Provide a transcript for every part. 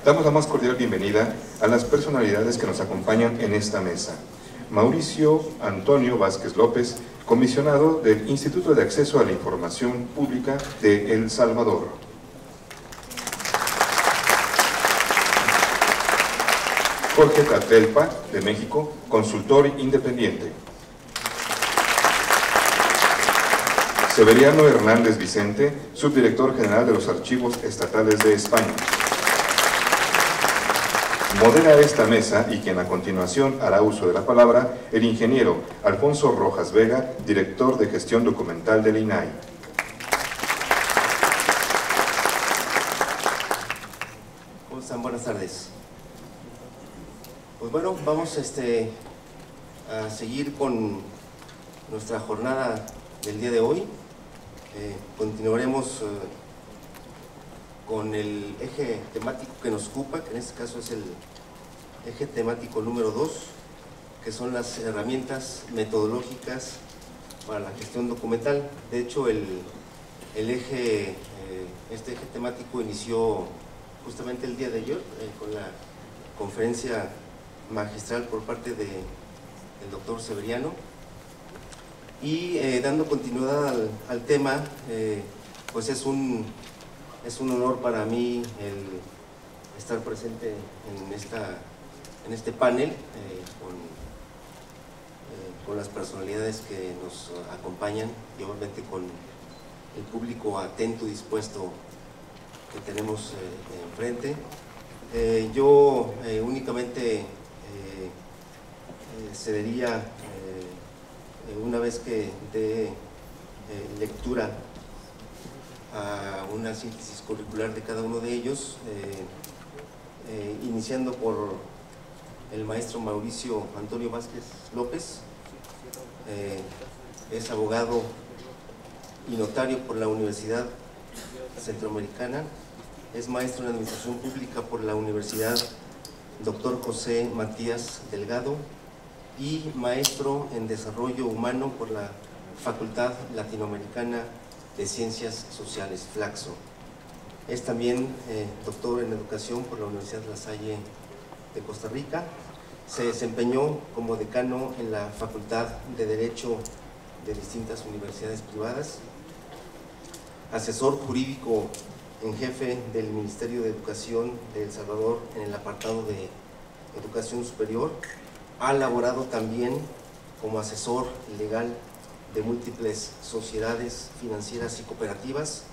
Damos la más cordial bienvenida a las personalidades que nos acompañan en esta mesa. Mauricio Antonio Vázquez López, comisionado del Instituto de Acceso a la Información Pública de El Salvador. Jorge Catelpa, de México, consultor independiente. Severiano Hernández Vicente, subdirector general de los Archivos Estatales de España. Modera esta mesa y quien a continuación hará uso de la palabra, el ingeniero Alfonso Rojas Vega, director de gestión documental del INAI. ¿Cómo están? Buenas tardes. Pues bueno, vamos a seguir con nuestra jornada del día de hoy. Continuaremos con el eje temático que nos ocupa, que en este caso es el eje temático número 2, que son las herramientas metodológicas para la gestión documental. De hecho, este eje temático inició justamente el día de ayer con la conferencia magistral por parte del doctor Severiano, y dando continuidad al tema, pues es un honor para mí el estar presente en este panel con las personalidades que nos acompañan y obviamente con el público atento y dispuesto que tenemos enfrente. Yo únicamente cedería, una vez que dé lectura a una síntesis curricular de cada uno de ellos, iniciando por el maestro Mauricio Antonio Vázquez López. Es abogado y notario por la Universidad Centroamericana, es maestro en Administración Pública por la Universidad Dr. José Matías Delgado y maestro en Desarrollo Humano por la Facultad Latinoamericana de Ciencias Sociales, Flaxo. Es también doctor en Educación por la Universidad La Salle de Costa Rica. Se desempeñó como decano en la Facultad de Derecho de distintas universidades privadas, asesor jurídico en jefe del Ministerio de Educación de El Salvador en el apartado de Educación Superior. Ha laborado también como asesor legal de múltiples sociedades financieras y cooperativas,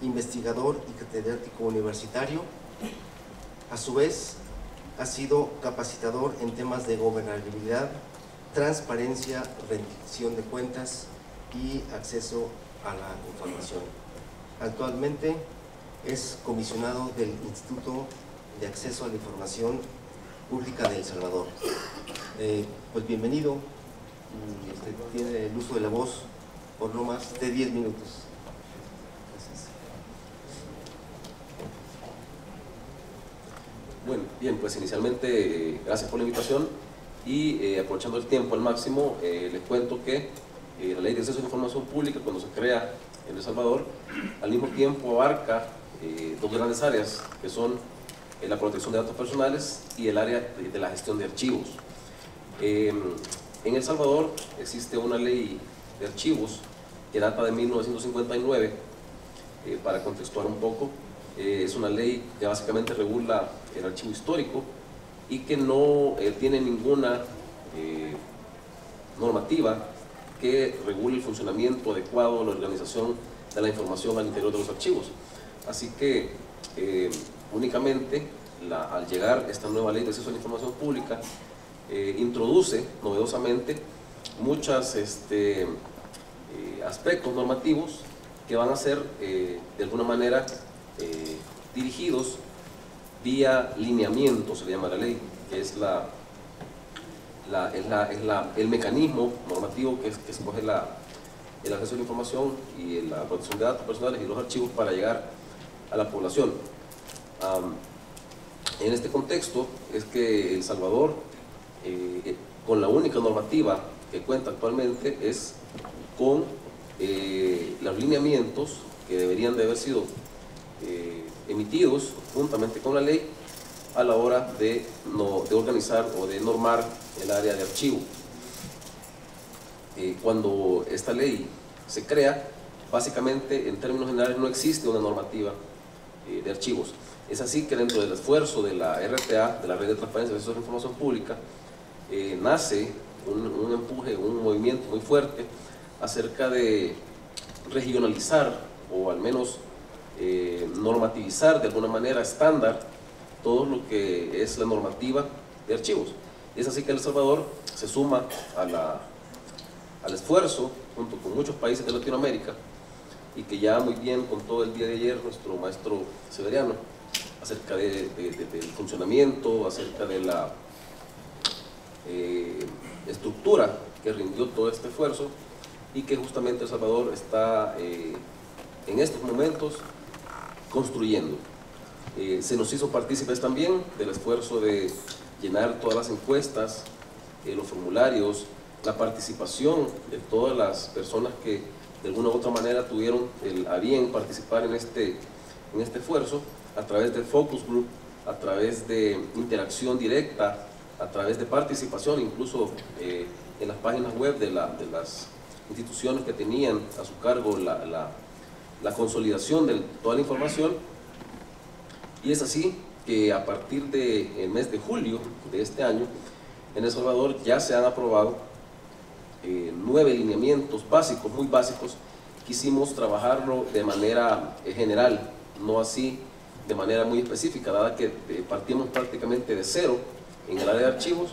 investigador y catedrático universitario. A su vez, ha sido capacitador en temas de gobernabilidad, transparencia, rendición de cuentas y acceso a la información. Actualmente es comisionado del Instituto de Acceso a la Información Pública de El Salvador. Pues bienvenido, y tiene el uso de la voz por no más de 10 minutos. Gracias. Bueno, bien, pues inicialmente gracias por la invitación y aprovechando el tiempo al máximo, les cuento que la Ley de Acceso a la Información Pública, cuando se crea en El Salvador, al mismo tiempo abarca dos grandes áreas, que son la protección de datos personales y el área de la gestión de archivos. En El Salvador existe una ley de archivos que data de 1959, para contextuar un poco. Es una ley que básicamente regula el archivo histórico y que no tiene ninguna normativa que regule el funcionamiento adecuado, la organización de la información al interior de los archivos. Así que únicamente al llegar esta nueva ley de acceso a la información pública, introduce novedosamente muchos aspectos normativos que van a ser de alguna manera dirigidos vía lineamiento, se le llama la ley, que es el mecanismo normativo que escoge el acceso a la información y la protección de datos personales y los archivos para llegar a la población. En este contexto es que El Salvador, con la única normativa que cuenta actualmente, es con los lineamientos que deberían de haber sido emitidos juntamente con la ley a la hora de organizar o de normar el área de archivo. Cuando esta ley se crea, básicamente en términos generales no existe una normativa de archivos. Es así que dentro del esfuerzo de la RTA, de la Red de Transparencia de Acceso a la Información Pública, nace un empuje, un movimiento muy fuerte acerca de regionalizar o al menos normativizar de alguna manera estándar todo lo que es la normativa de archivos. Es así que El Salvador se suma al esfuerzo junto con muchos países de Latinoamérica, y que ya muy bien contó el día de ayer nuestro maestro Severiano acerca del funcionamiento, acerca de la estructura que rindió todo este esfuerzo, y que justamente El Salvador está en estos momentos construyendo. Se nos hizo partícipes también del esfuerzo de llenar todas las encuestas, los formularios, la participación de todas las personas que de alguna u otra manera tuvieron a bien participar en este esfuerzo, a través de focus group, a través de interacción directa, a través de participación, incluso en las páginas web de las instituciones que tenían a su cargo la consolidación de toda la información. Y es así que a partir del mes de julio de este año, en El Salvador ya se han aprobado 9 lineamientos básicos, muy básicos. Quisimos trabajarlo de manera general, no así de manera muy específica, dada que partimos prácticamente de cero en el área de archivos,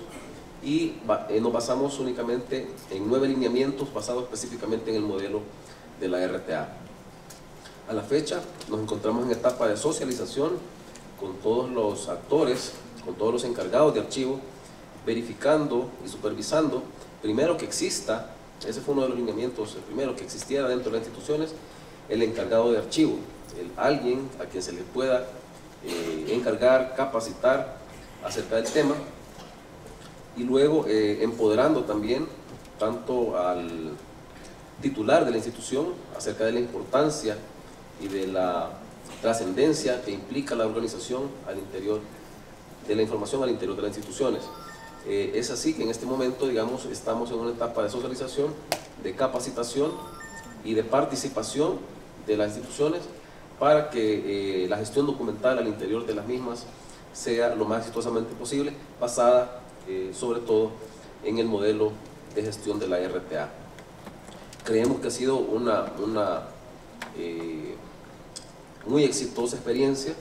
y nos basamos únicamente en 9 lineamientos basados específicamente en el modelo de la RTA. A la fecha nos encontramos en etapa de socialización con todos los actores, con todos los encargados de archivo, verificando y supervisando primero que exista, ese fue uno de los lineamientos, el primero, que existiera dentro de las instituciones el encargado de archivo, alguien a quien se le pueda encargar, capacitar acerca del tema, y luego empoderando también tanto al titular de la institución acerca de la importancia y de la trascendencia que implica la organización al interior de la información al interior de las instituciones. Es así que en este momento, digamos, estamos en una etapa de socialización, de capacitación y de participación de las instituciones para que la gestión documental al interior de las mismas sea lo más exitosamente posible, basada sobre todo en el modelo de gestión de la RTA. Creemos que ha sido una muy exitosa experiencia,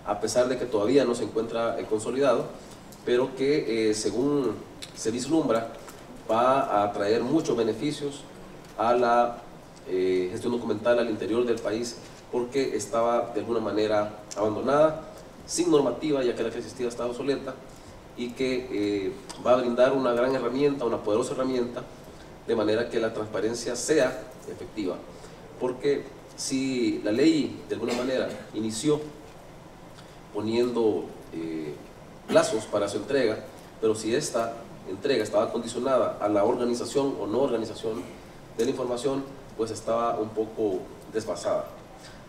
a pesar de que todavía no se encuentra consolidado, pero que según se vislumbra va a traer muchos beneficios a la gestión documental al interior del país, porque estaba de alguna manera abandonada, sin normativa, ya que la que existía estaba obsoleta, y que va a brindar una gran herramienta, una poderosa herramienta, de manera que la transparencia sea efectiva. Porque si la ley de alguna manera inició poniendo plazos para su entrega, pero si esta entrega estaba condicionada a la organización o no organización de la información, pues estaba un poco desfasada.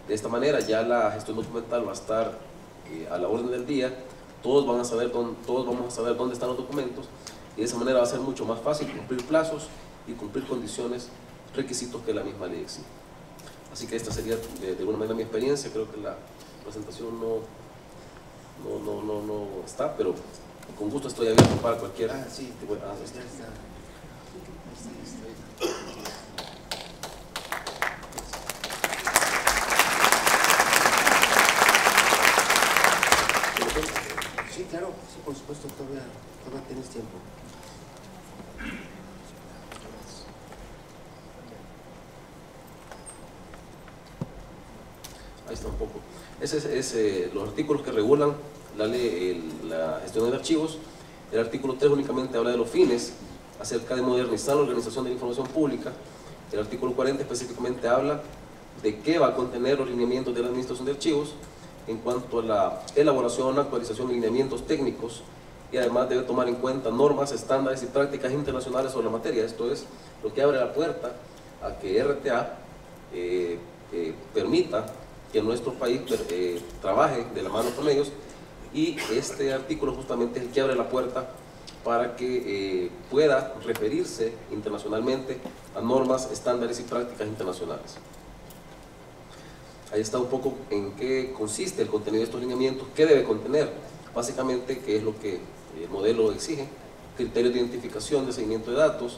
De esta manera ya la gestión documental va a estar a la orden del día, todos vamos a saber dónde están los documentos, y de esa manera va a ser mucho más fácil cumplir plazos y cumplir condiciones, requisitos que la misma ley exige. Así que esta sería de alguna manera mi experiencia. Creo que la presentación no está, pero con gusto estoy abierto para cualquier tipo de... Sí, claro, sí, por supuesto, todavía tienes tiempo. Ahí está un poco. Ese es los artículos que regulan la gestión de archivos. El artículo 3 únicamente habla de los fines, acerca de modernizar la organización de la información pública. El artículo 40 específicamente habla de qué va a contener los lineamientos de la administración de archivos en cuanto a la elaboración, actualización de lineamientos técnicos, y además debe tomar en cuenta normas, estándares y prácticas internacionales sobre la materia. Esto es lo que abre la puerta a que RTA permita que nuestro país trabaje de la mano con ellos, y este artículo justamente es el que abre la puerta para que pueda referirse internacionalmente a normas, estándares y prácticas internacionales. Ahí está un poco en qué consiste el contenido de estos lineamientos, qué debe contener, básicamente qué es lo que el modelo exige: criterios de identificación, de seguimiento de datos,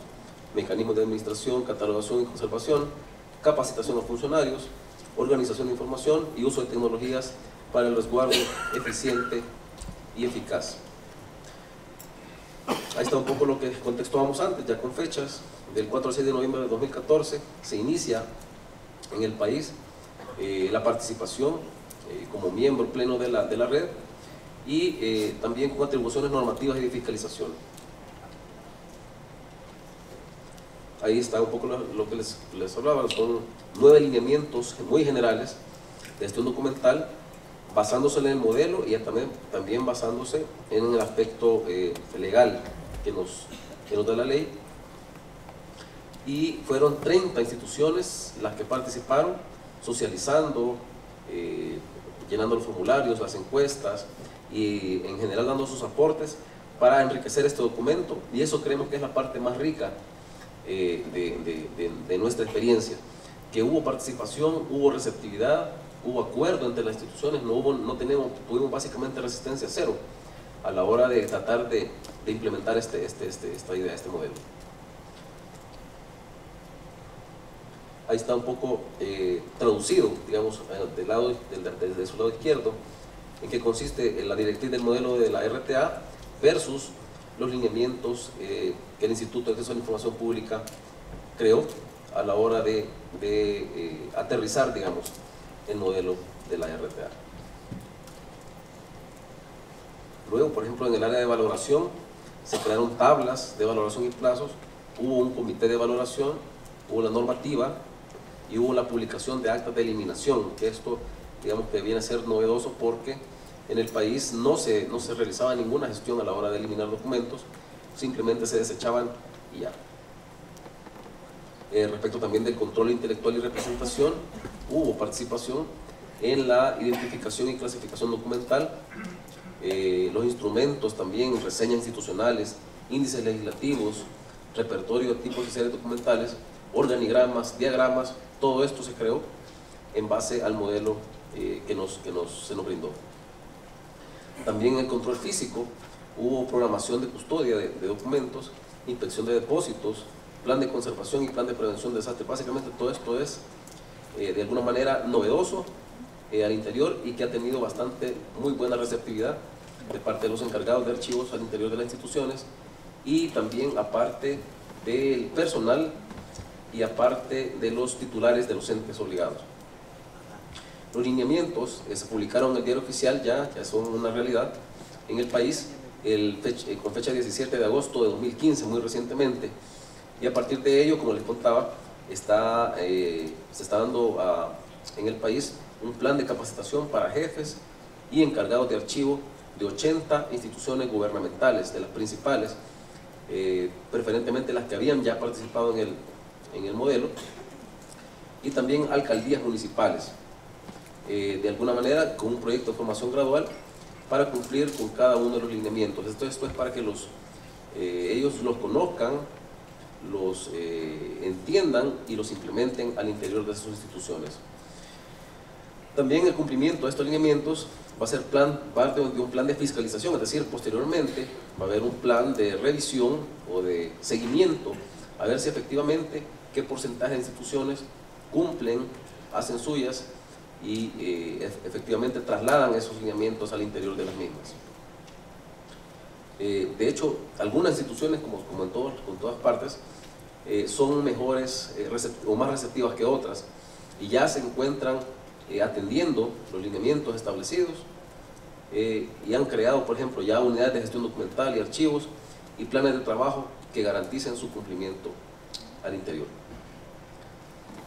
mecanismos de administración, catalogación y conservación, capacitación a funcionarios, organización de información y uso de tecnologías para el resguardo eficiente y eficaz. Ahí está un poco lo que contextuábamos antes, ya con fechas. Del 4 al 6 de noviembre de 2014 se inicia en el país la participación como miembro pleno de la red, y también con atribuciones normativas y de fiscalización. Ahí está un poco lo que les hablaba. Son 9 lineamientos muy generales de gestión documental, basándose en el modelo y también basándose en el aspecto legal que nos da la ley. Y fueron 30 instituciones las que participaron, socializando, llenando los formularios, las encuestas, y en general dando sus aportes para enriquecer este documento, y eso creemos que es la parte más rica de nuestra experiencia, que hubo participación, hubo receptividad, hubo acuerdo entre las instituciones, tuvimos básicamente resistencia cero a la hora de tratar de implementar esta idea, este modelo. Ahí está un poco traducido, digamos, desde su lado izquierdo, en qué consiste la directriz del modelo de la RTA versus los lineamientos que el Instituto de Acceso a la Información Pública creó a la hora de aterrizar, digamos, el modelo de la RTA. Luego, por ejemplo, en el área de valoración se crearon tablas de valoración y plazos, hubo un comité de valoración, hubo la normativa y hubo la publicación de actas de eliminación, que esto, digamos, que viene a ser novedoso porque en el país no se realizaba ninguna gestión a la hora de eliminar documentos, simplemente se desechaban y ya. Respecto también del control intelectual y representación, hubo participación en la identificación y clasificación documental, los instrumentos también, reseñas institucionales, índices legislativos, repertorio de tipos y series documentales, organigramas, diagramas, todo esto se creó en base al modelo que se nos brindó. También en el control físico hubo programación de custodia de documentos, inspección de depósitos, plan de conservación y plan de prevención de desastres. Básicamente todo esto es de alguna manera novedoso al interior, y que ha tenido muy buena receptividad de parte de los encargados de archivos al interior de las instituciones, y también aparte del personal y aparte de los titulares de los entes obligados. Los lineamientos se publicaron en el Diario Oficial, ya son una realidad en el país, con fecha 17 de agosto de 2015, muy recientemente, y a partir de ello, como les contaba, se está dando en el país un plan de capacitación para jefes y encargados de archivo de 80 instituciones gubernamentales, de las principales, preferentemente las que habían ya participado en el modelo, y también alcaldías municipales, de alguna manera con un proyecto de formación gradual para cumplir con cada uno de los lineamientos. Esto es para que ellos los conozcan, los entiendan y los implementen al interior de sus instituciones. También el cumplimiento de estos lineamientos va a ser parte de un plan de fiscalización, es decir, posteriormente va a haber un plan de revisión o de seguimiento a ver si efectivamente qué porcentaje de instituciones cumplen, hacen suyas y efectivamente trasladan esos lineamientos al interior de las mismas. De hecho, algunas instituciones, como en todas partes, son mejores o más receptivas que otras, y ya se encuentran atendiendo los lineamientos establecidos, y han creado, por ejemplo, ya unidades de gestión documental y archivos y planes de trabajo que garanticen su cumplimiento al interior.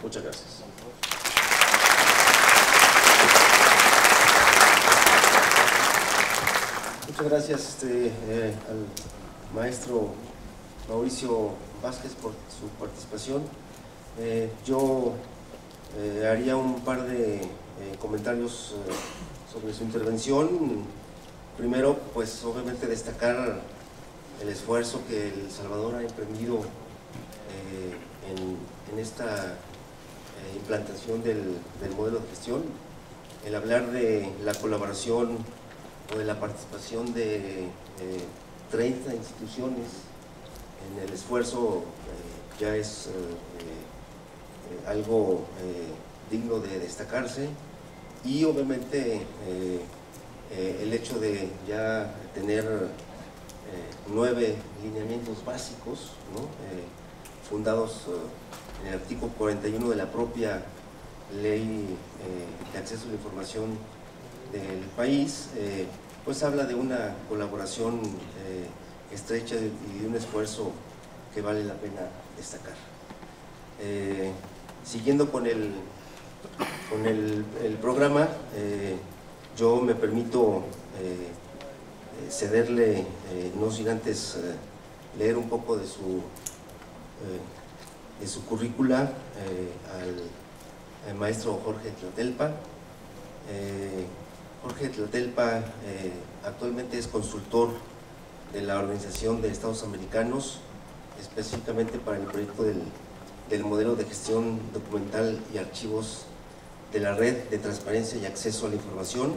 Muchas gracias. Muchas gracias al maestro Mauricio Vázquez por su participación. Yo haría un par de comentarios sobre su intervención. Primero, pues obviamente destacar el esfuerzo que El Salvador ha emprendido en esta implantación del modelo de gestión. El hablar de la colaboración o de la participación de 30 instituciones en el esfuerzo ya es algo digno de destacarse, y obviamente el hecho de ya tener 9 lineamientos básicos, ¿no? Fundados en el artículo 41 de la propia Ley de Acceso a la Información del país, pues habla de una colaboración estrecha y de un esfuerzo que vale la pena destacar. Siguiendo con el programa, yo me permito cederle, no sin antes leer un poco de su currícula al maestro Jorge Tlatelpa. Jorge Tlatelpa actualmente es consultor de la Organización de Estados Americanos, específicamente para el proyecto del modelo de gestión documental y archivos de la Red de Transparencia y Acceso a la Información.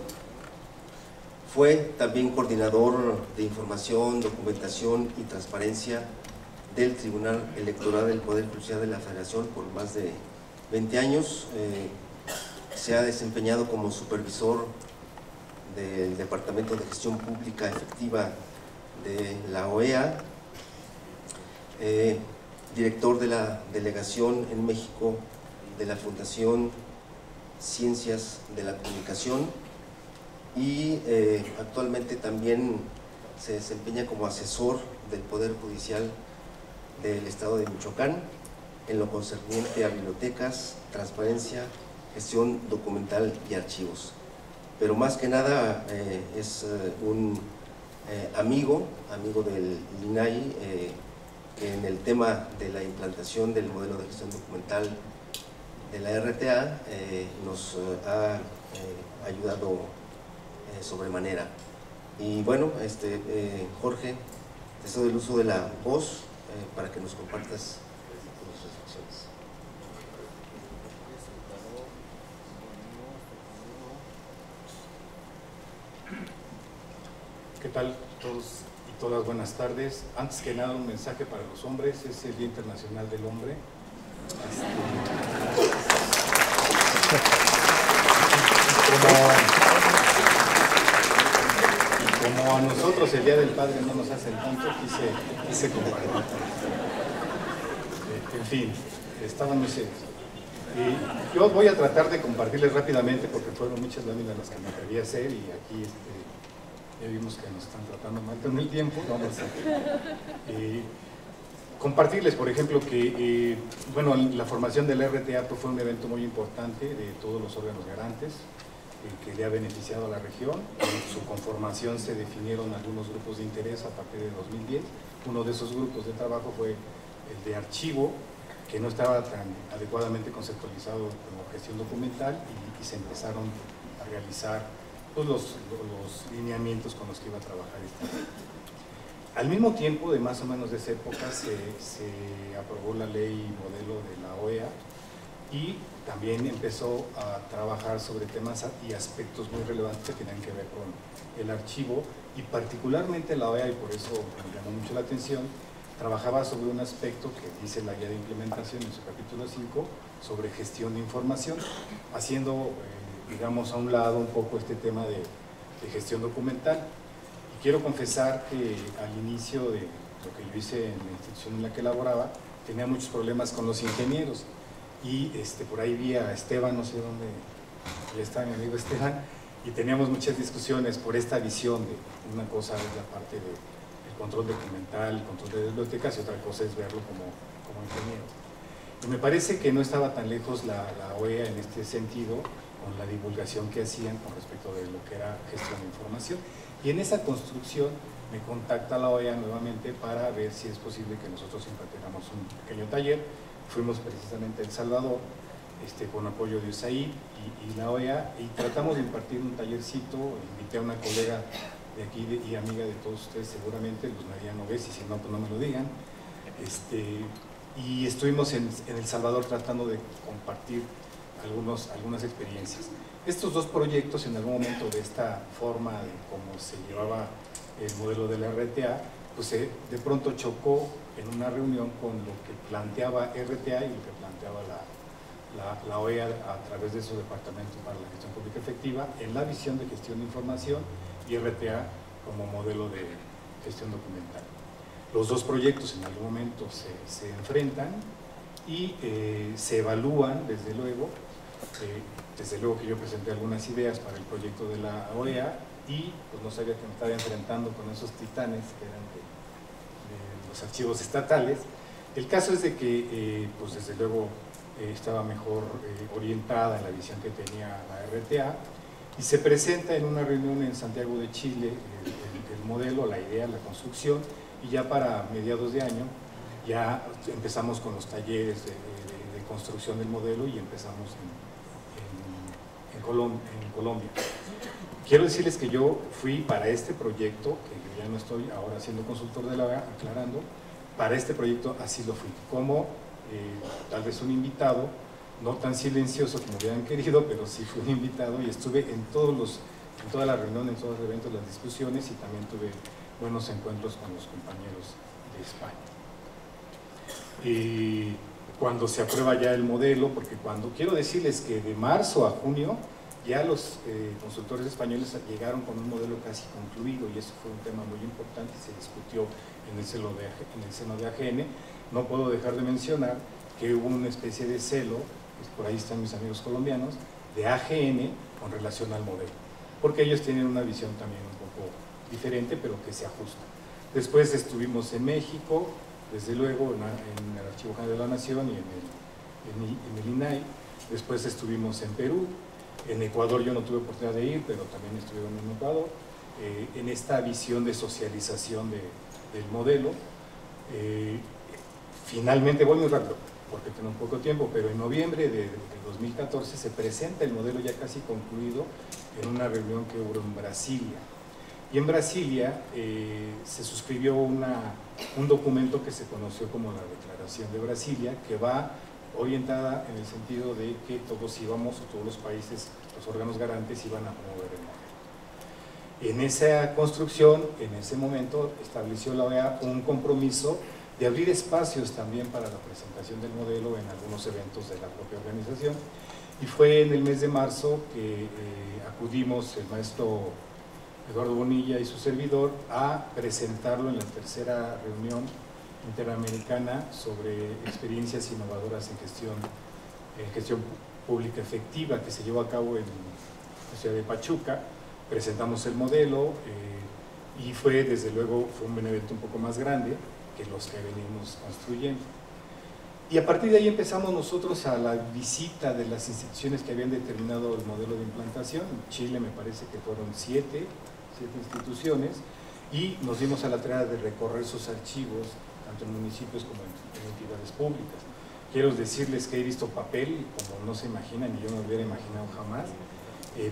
Fue también coordinador de Información, Documentación y Transparencia del Tribunal Electoral del Poder Judicial de la Federación por más de 20 años. Se ha desempeñado como supervisor del Departamento de Gestión Pública Efectiva de la OEA, director de la Delegación en México de la Fundación Ciencias de la Comunicación, y actualmente también se desempeña como asesor del Poder Judicial del Estado de Michoacán en lo concerniente a bibliotecas, transparencia, gestión documental y archivos. Pero más que nada es un amigo del INAI, que en el tema de la implantación del modelo de gestión documental de la RTA nos ha ayudado sobremanera. Y bueno, Jorge, te cedo el uso de la voz para que nos compartas tus reflexiones. ¿Qué tal todos y todas? Buenas tardes. Antes que nada, un mensaje para los hombres: es el Día Internacional del Hombre. Como a nosotros el Día del Padre no nos hace tanto, quise compartir. En fin, estaban muy serios. Yo voy a tratar de compartirles rápidamente, porque fueron muchas láminas las que me atreví a hacer, y aquí ya vimos que nos están tratando mal con el tiempo. Vamos a compartirles, por ejemplo, que bueno, la formación del RTA fue un evento muy importante de todos los órganos garantes, que le ha beneficiado a la región. En su conformación se definieron algunos grupos de interés a partir de 2010. Uno de esos grupos de trabajo fue el de archivo, que no estaba tan adecuadamente conceptualizado como gestión documental, y se empezaron a realizar pues, los lineamientos con los que iba a trabajar esta. Al mismo tiempo, de más o menos de esa época, se aprobó la ley modelo de la OEA, y también empezó a trabajar sobre temas y aspectos muy relevantes que tenían que ver con el archivo, y particularmente la OEA, y por eso me llamó mucho la atención, trabajaba sobre un aspecto que dice la guía de implementación en su capítulo 5, sobre gestión de información, haciendo, digamos, a un lado un poco este tema de gestión documental. Y quiero confesar que al inicio de lo que yo hice en la institución en la que laboraba, tenía muchos problemas con los ingenieros, y por ahí vi a Esteban, no sé dónde está mi amigo Esteban, y teníamos muchas discusiones por esta visión de una cosa es la parte del control documental, el control de bibliotecas, y otra cosa es verlo como ingeniero. Y me parece que no estaba tan lejos la OEA en este sentido, con la divulgación que hacían con respecto de lo que era gestión de información. Y en esa construcción me contacta la OEA nuevamente para ver si es posible que nosotros impartiéramos un pequeño taller fuimos precisamente a El Salvador, con apoyo de USAID y la OEA, y tratamos de impartir un tallercito. Invité a una colega de aquí y amiga de todos ustedes seguramente, Luz María Nogués, y si no, pues no me lo digan. Y estuvimos en El Salvador tratando de compartir algunas experiencias. Estos dos proyectos, en algún momento de esta forma de cómo se llevaba el modelo de la RTA, pues de pronto chocó en una reunión con lo que planteaba RTA y lo que planteaba la OEA a través de su Departamento para la Gestión Pública Efectiva en la visión de gestión de información, y RTA como modelo de gestión documental. Los dos proyectos en algún momento se enfrentan y se evalúan, desde luego que yo presenté algunas ideas para el proyecto de la OEA, y pues no sabía que me estaba enfrentando con esos titanes que eran de los archivos estatales. El caso es de que, pues desde luego, estaba mejor orientada en la visión que tenía la RTA, y se presenta en una reunión en Santiago de Chile el modelo, la idea, la construcción, y ya para mediados de año ya empezamos con los talleres de construcción del modelo, y empezamos en Colombia. Quiero decirles que yo fui para este proyecto, que yo ya no estoy ahora siendo consultor de la OEA, aclarando, para este proyecto así lo fui, como tal vez un invitado, no tan silencioso como hubieran querido, pero sí fui un invitado, y estuve en todas las reuniones, en todos los eventos, las discusiones, y también tuve buenos encuentros con los compañeros de España. Y cuando se aprueba ya el modelo, porque quiero decirles que de marzo a junio ya los consultores españoles llegaron con un modelo casi concluido, y eso fue un tema muy importante, se discutió en el seno de AGN. No puedo dejar de mencionar que hubo una especie de celo, pues por ahí están mis amigos colombianos, de AGN con relación al modelo, porque ellos tienen una visión también un poco diferente, pero que se ajusta. Después estuvimos en México, desde luego en el Archivo General de la Nación y en el INAI. Después estuvimos en Perú. En Ecuador yo no tuve oportunidad de ir, pero también estuvieron en Ecuador, en esta visión de socialización del modelo. Finalmente, voy muy rápido porque tengo poco tiempo, pero en noviembre de 2014 se presenta el modelo ya casi concluido en una reunión que hubo en Brasilia. Y en Brasilia se suscribió un documento que se conoció como la Declaración de Brasilia, que va orientada en el sentido de que todos íbamos, o todos los países, los órganos garantes iban a promover el modelo. En esa construcción, en ese momento, estableció la OEA un compromiso de abrir espacios también para la presentación del modelo en algunos eventos de la propia organización, y fue en el mes de marzo que acudimos el maestro Eduardo Bonilla y su servidor a presentarlo en la tercera reunión interamericana sobre experiencias innovadoras en gestión pública efectiva, que se llevó a cabo en la ciudad de Pachuca. Presentamos el modelo y desde luego fue un evento un poco más grande que los que venimos construyendo. Y a partir de ahí empezamos nosotros a la visita de las instituciones que habían determinado el modelo de implantación. En Chile me parece que fueron siete instituciones, y nos dimos a la tarea de recorrer sus archivos, tanto en municipios como en entidades públicas. Quiero decirles que he visto papel como no se imaginan, y yo no hubiera imaginado jamás,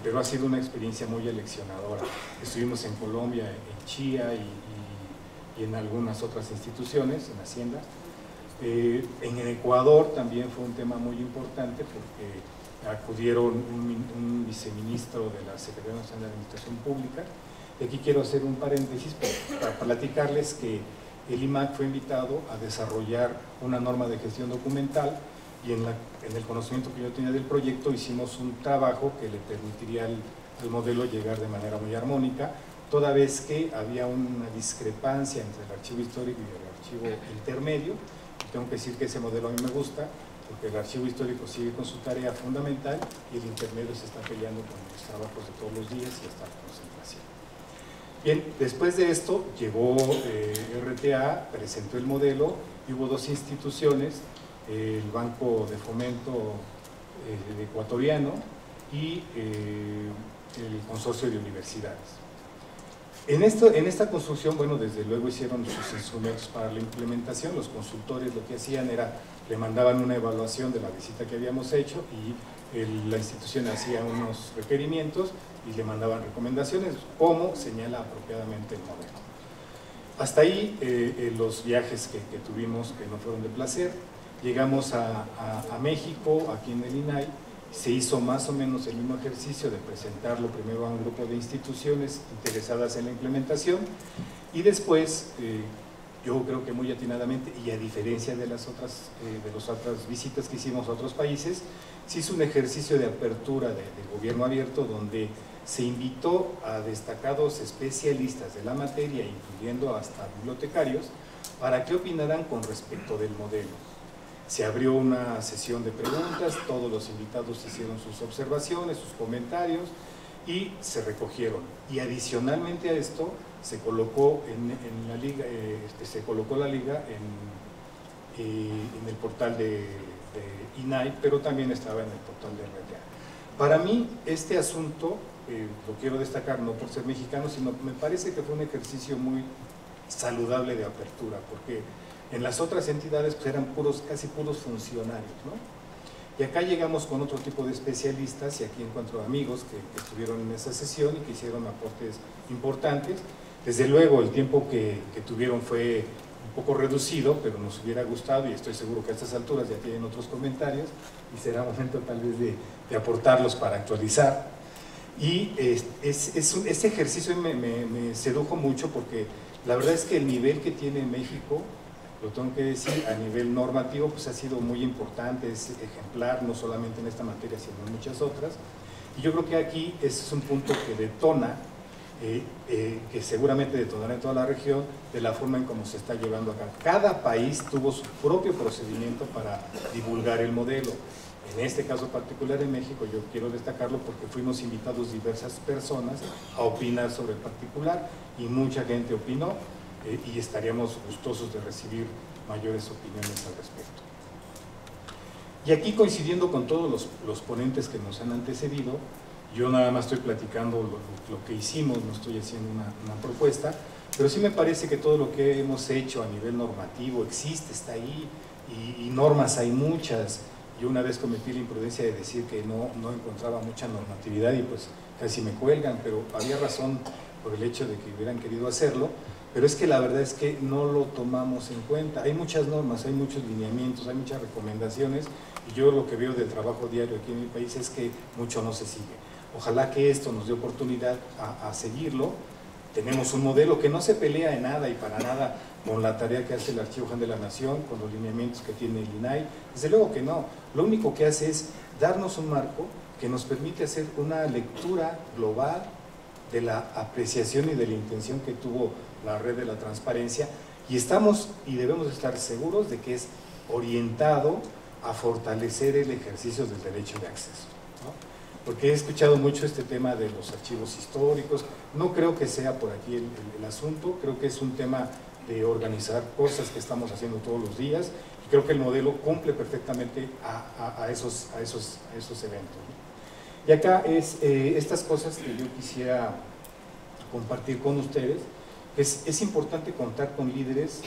pero ha sido una experiencia muy aleccionadora. Estuvimos en Colombia, en Chía y en algunas otras instituciones, en Hacienda. En Ecuador también fue un tema muy importante, porque acudieron un viceministro de la Secretaría Nacional de Administración Pública. Y aquí quiero hacer un paréntesis para platicarles que el IMAC fue invitado a desarrollar una norma de gestión documental, y en el conocimiento que yo tenía del proyecto hicimos un trabajo que le permitiría al modelo llegar de manera muy armónica, toda vez que había una discrepancia entre el archivo histórico y el archivo intermedio. Y tengo que decir que ese modelo a mí me gusta, porque el archivo histórico sigue con su tarea fundamental y el intermedio se está peleando con los trabajos de todos los días y hasta la concentración. Bien, después de esto llegó RTA, presentó el modelo, y hubo dos instituciones, el Banco de Fomento Ecuatoriano y el Consorcio de Universidades. En esta construcción, bueno, desde luego hicieron sus instrumentos para la implementación. Los consultores lo que hacían era le mandaban una evaluación de la visita que habíamos hecho y la institución hacía unos requerimientos y le mandaban recomendaciones, como señala apropiadamente el modelo. Hasta ahí los viajes que tuvimos, que no fueron de placer. Llegamos a México, aquí en el INAI, se hizo más o menos el mismo ejercicio de presentarlo primero a un grupo de instituciones interesadas en la implementación y después, yo creo que muy atinadamente y a diferencia de las otras visitas que hicimos a otros países, se hizo un ejercicio de apertura de gobierno abierto donde se invitó a destacados especialistas de la materia, incluyendo hasta bibliotecarios, para que opinaran con respecto del modelo. Se abrió una sesión de preguntas, todos los invitados hicieron sus observaciones, sus comentarios y se recogieron. Y adicionalmente a esto se colocó la liga en el portal de INAI, pero también estaba en el portal de RTA. Para mí este asunto, lo quiero destacar no por ser mexicano, sino me parece que fue un ejercicio muy saludable de apertura, porque en las otras entidades pues, eran casi puros funcionarios, ¿no? Y acá llegamos con otro tipo de especialistas y aquí encuentro amigos que estuvieron en esa sesión y que hicieron aportes importantes. Desde luego el tiempo que tuvieron fue un poco reducido, pero nos hubiera gustado y estoy seguro que a estas alturas ya tienen otros comentarios y será momento tal vez de aportarlos para actualizar. Y este ejercicio me sedujo mucho porque la verdad es que el nivel que tiene México, lo tengo que decir, a nivel normativo pues ha sido muy importante, es ejemplar no solamente en esta materia sino en muchas otras, y yo creo que aquí ese es un punto que detona, que seguramente detonará en toda la región, de la forma en cómo se está llevando acá. Cada país tuvo su propio procedimiento para divulgar el modelo. En este caso particular en México yo quiero destacarlo porque fuimos invitados diversas personas a opinar sobre el particular y mucha gente opinó y estaríamos gustosos de recibir mayores opiniones al respecto. Y aquí coincidiendo con todos los ponentes que nos han antecedido, yo nada más estoy platicando lo que hicimos, no estoy haciendo una propuesta, pero sí me parece que todo lo que hemos hecho a nivel normativo existe, está ahí y normas hay muchas. Yo una vez cometí la imprudencia de decir que no encontraba mucha normatividad y pues casi me cuelgan, pero había razón por el hecho de que hubieran querido hacerlo, pero es que la verdad es que no lo tomamos en cuenta. Hay muchas normas, hay muchos lineamientos, hay muchas recomendaciones y yo lo que veo del trabajo diario aquí en mi país es que mucho no se sigue. Ojalá que esto nos dé oportunidad a seguirlo. Tenemos un modelo que no se pelea en nada y para nada con la tarea que hace el Archivo General de la Nación, con los lineamientos que tiene el INAI, desde luego que no. Lo único que hace es darnos un marco que nos permite hacer una lectura global de la apreciación y de la intención que tuvo la Red de la Transparencia y estamos y debemos estar seguros de que es orientado a fortalecer el ejercicio del derecho de acceso, ¿no? Porque he escuchado mucho este tema de los archivos históricos, no creo que sea por aquí el asunto, creo que es un tema de organizar cosas que estamos haciendo todos los días y creo que el modelo cumple perfectamente a esos eventos, ¿no? Y acá estas cosas que yo quisiera compartir con ustedes, es importante contar con líderes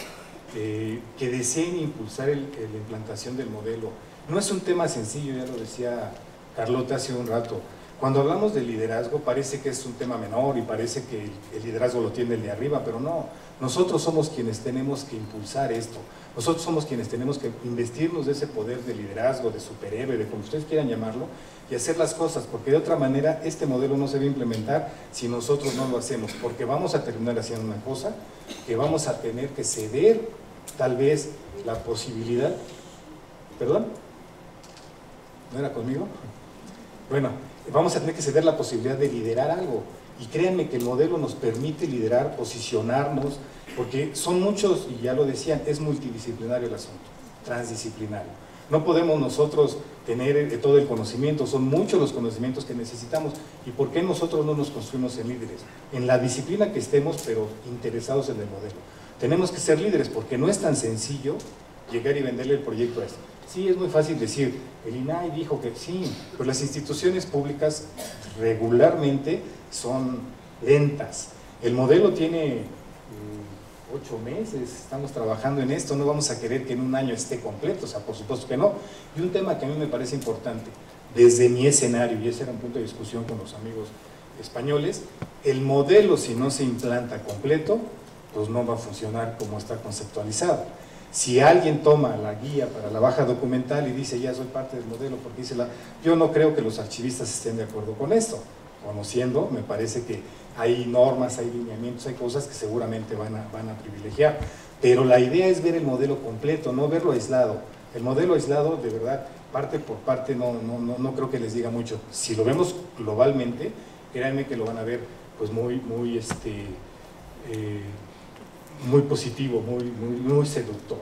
que deseen impulsar la implantación del modelo. No es un tema sencillo, ya lo decía Carlota hace un rato. Cuando hablamos de liderazgo parece que es un tema menor y parece que el liderazgo lo tiene el de arriba, pero no. Nosotros somos quienes tenemos que impulsar esto. Nosotros somos quienes tenemos que investirnos de ese poder de liderazgo, de superhéroe, de como ustedes quieran llamarlo, y hacer las cosas, porque de otra manera este modelo no se va a implementar si nosotros no lo hacemos, porque vamos a terminar haciendo una cosa, que vamos a tener que ceder tal vez la posibilidad, ¿perdón? ¿No era conmigo? Bueno, vamos a tener que ceder la posibilidad de liderar algo, y créanme que el modelo nos permite liderar, posicionarnos, porque son muchos, y ya lo decían, es multidisciplinario el asunto, transdisciplinario. No podemos nosotros tener todo el conocimiento, son muchos los conocimientos que necesitamos, y ¿por qué nosotros no nos construimos en líderes? En la disciplina que estemos, pero interesados en el modelo. Tenemos que ser líderes, porque no es tan sencillo llegar y venderle el proyecto a esto. Sí, es muy fácil decir, el INAI dijo que sí, pero las instituciones públicas regularmente son lentas. El modelo tiene 8 meses, estamos trabajando en esto, no vamos a querer que en un año esté completo, o sea, por supuesto que no. Y un tema que a mí me parece importante, desde mi escenario, y ese era un punto de discusión con los amigos españoles, el modelo, si no se implanta completo, pues no va a funcionar como está conceptualizado. Si alguien toma la guía para la baja documental y dice ya soy parte del modelo porque dice yo no creo que los archivistas estén de acuerdo con esto. Conociendo, me parece que hay normas, hay lineamientos, hay cosas que seguramente van a privilegiar, pero la idea es ver el modelo completo, no verlo aislado. El modelo aislado, de verdad, parte por parte, no creo que les diga mucho. Si lo vemos globalmente, créanme que lo van a ver pues muy positivo, muy seductor.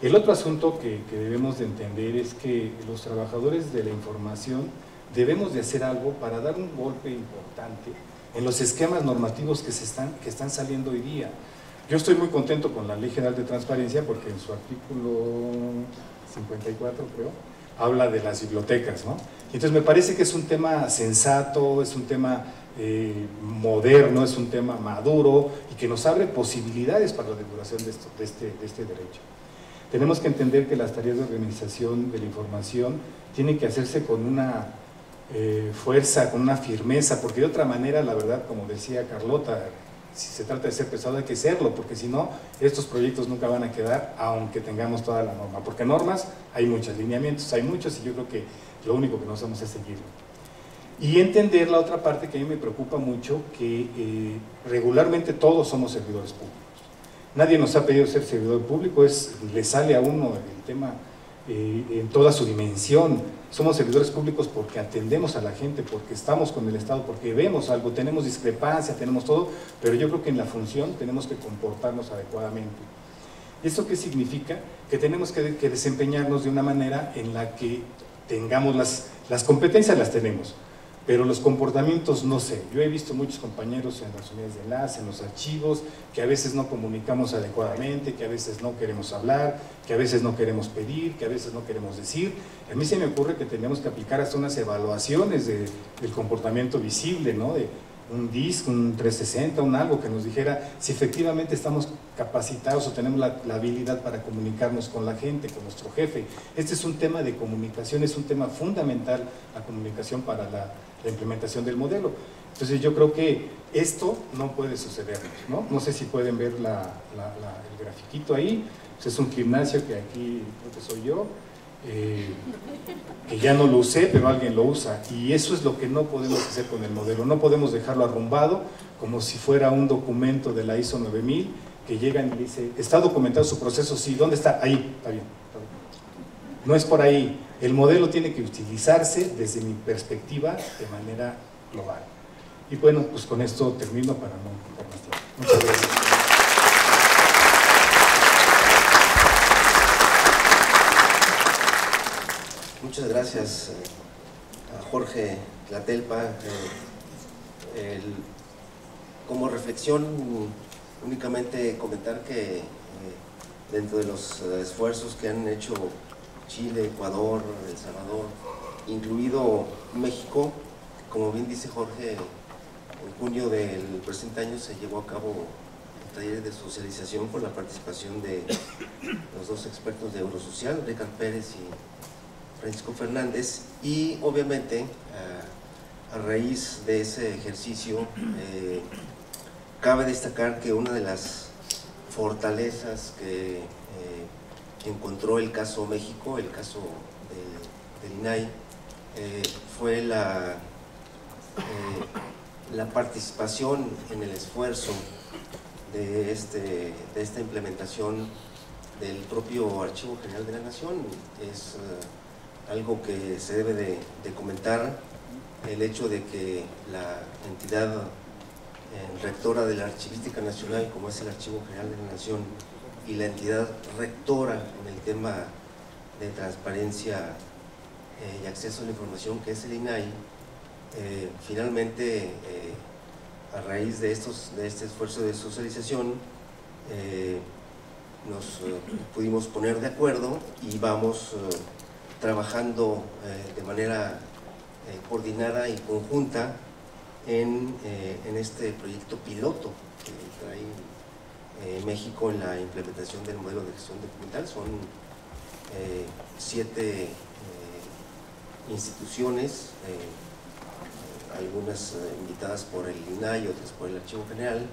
El otro asunto que debemos de entender es que los trabajadores de la información debemos de hacer algo para dar un golpe importante en los esquemas normativos que están saliendo hoy día. Yo estoy muy contento con la Ley General de Transparencia porque en su artículo 54, creo, habla de las bibliotecas, ¿no? Entonces me parece que es un tema sensato, es un tema moderno, es un tema maduro y que nos abre posibilidades para la regulación de este derecho. Tenemos que entender que las tareas de organización de la información tienen que hacerse con una fuerza, con una firmeza, porque de otra manera, la verdad, como decía Carlota, si se trata de ser pesado hay que serlo, porque si no, estos proyectos nunca van a quedar, aunque tengamos toda la norma, porque normas hay muchos, lineamientos hay muchos, y yo creo que lo único que nos hacemos es seguirlo. Y entender la otra parte que a mí me preocupa mucho, que regularmente todos somos servidores públicos. Nadie nos ha pedido ser servidor público, le sale a uno el tema en toda su dimensión. Somos servidores públicos porque atendemos a la gente, porque estamos con el Estado, porque vemos algo, tenemos discrepancia, tenemos todo, pero yo creo que en la función tenemos que comportarnos adecuadamente. ¿Esto qué significa? Que tenemos que desempeñarnos de una manera en la que tengamos las competencias, las tenemos, pero los comportamientos no sé. Yo he visto muchos compañeros en las unidades de enlace, en los archivos, que a veces no comunicamos adecuadamente, que a veces no queremos hablar, que a veces no queremos pedir, que a veces no queremos decir. A mí se me ocurre que tenemos que aplicar hasta unas evaluaciones del comportamiento visible, ¿no? De un DISC, un 360, un algo que nos dijera si efectivamente estamos capacitados o tenemos la habilidad para comunicarnos con la gente, con nuestro jefe. Este es un tema de comunicación, es un tema fundamental, la comunicación para la implementación del modelo. Entonces yo creo que esto no puede sucedernos, ¿no? No sé si pueden ver el grafiquito ahí. Pues es un gimnasio que aquí creo que soy yo, que ya no lo usé, pero alguien lo usa, y eso es lo que no podemos hacer con el modelo. No podemos dejarlo arrumbado como si fuera un documento de la ISO 9000 que llegan y dice, ¿está documentado su proceso? Sí. ¿Dónde está? Ahí, está bien. No es por ahí. El modelo tiene que utilizarse desde mi perspectiva de manera global. Y bueno, pues con esto termino para no quitar más tiempo. Muchas gracias. Muchas gracias a Jorge Tlatelpa. Como reflexión, únicamente comentar que dentro de los esfuerzos que han hecho Chile, Ecuador, El Salvador, incluido México, como bien dice Jorge, en junio del presente año se llevó a cabo un taller de socialización con la participación de los dos expertos de Eurosocial, Ricardo Pérez y Francisco Fernández, y obviamente a raíz de ese ejercicio cabe destacar que una de las fortalezas que encontró el caso México, el caso del INAI, fue la participación en el esfuerzo de esta implementación del propio Archivo General de la Nación. Es algo que se debe de comentar, el hecho de que la entidad rectora de la Archivística Nacional, como es el Archivo General de la Nación, y la entidad rectora en el tema de transparencia y acceso a la información, que es el INAI, finalmente, a raíz de este esfuerzo de socialización, nos pudimos poner de acuerdo y vamos trabajando de manera coordinada y conjunta en este proyecto piloto que trae México en la implementación del modelo de gestión documental. Son 7 instituciones, algunas invitadas por el INAI, otras por el Archivo General,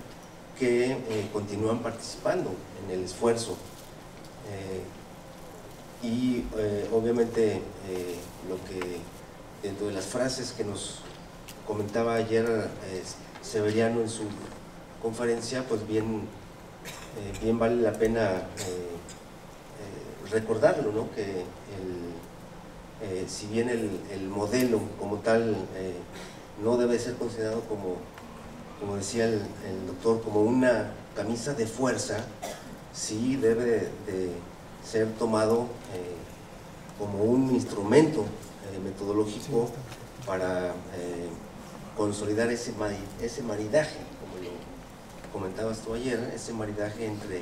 que continúan participando en el esfuerzo. Obviamente lo que dentro de las frases que nos comentaba ayer Severiano en su conferencia, pues bien vale la pena recordarlo, ¿no? Que si bien el modelo como tal no debe ser considerado como decía el doctor, como una camisa de fuerza, sí debe de ser tomado como un instrumento metodológico para consolidar ese maridaje, como lo comentabas tú ayer, ese maridaje entre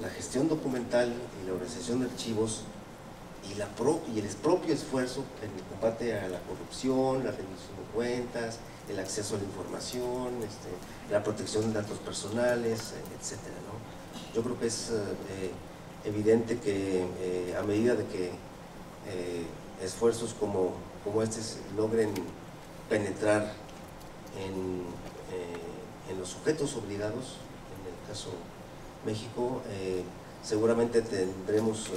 la gestión documental y la organización de archivos y el propio esfuerzo en el combate a la corrupción, la rendición de cuentas, el acceso a la información, la protección de datos personales, etcétera, ¿no? Yo creo que es evidente que a medida de que esfuerzos como estos logren penetrar en los sujetos obligados, en el caso México, seguramente tendremos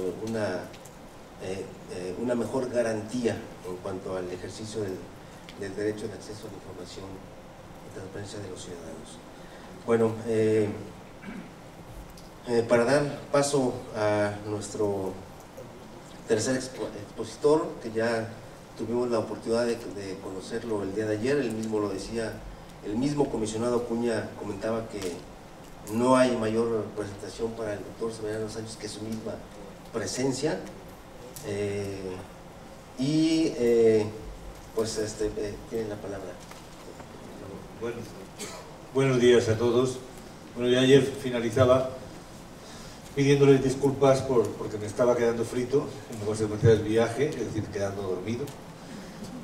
una mejor garantía en cuanto al ejercicio del derecho de acceso a la información y transparencia de los ciudadanos. Bueno, para dar paso a nuestro tercer expositor, que ya tuvimos la oportunidad de conocerlo el día de ayer, él mismo lo decía, el mismo comisionado Acuña comentaba que no hay mayor presentación para el doctor Severiano Sánchez que su misma presencia. Tienen la palabra. Bueno, buenos días a todos. Bueno, yo ayer finalizaba pidiéndoles disculpas porque me estaba quedando frito como consecuencia del viaje, es decir, quedando dormido.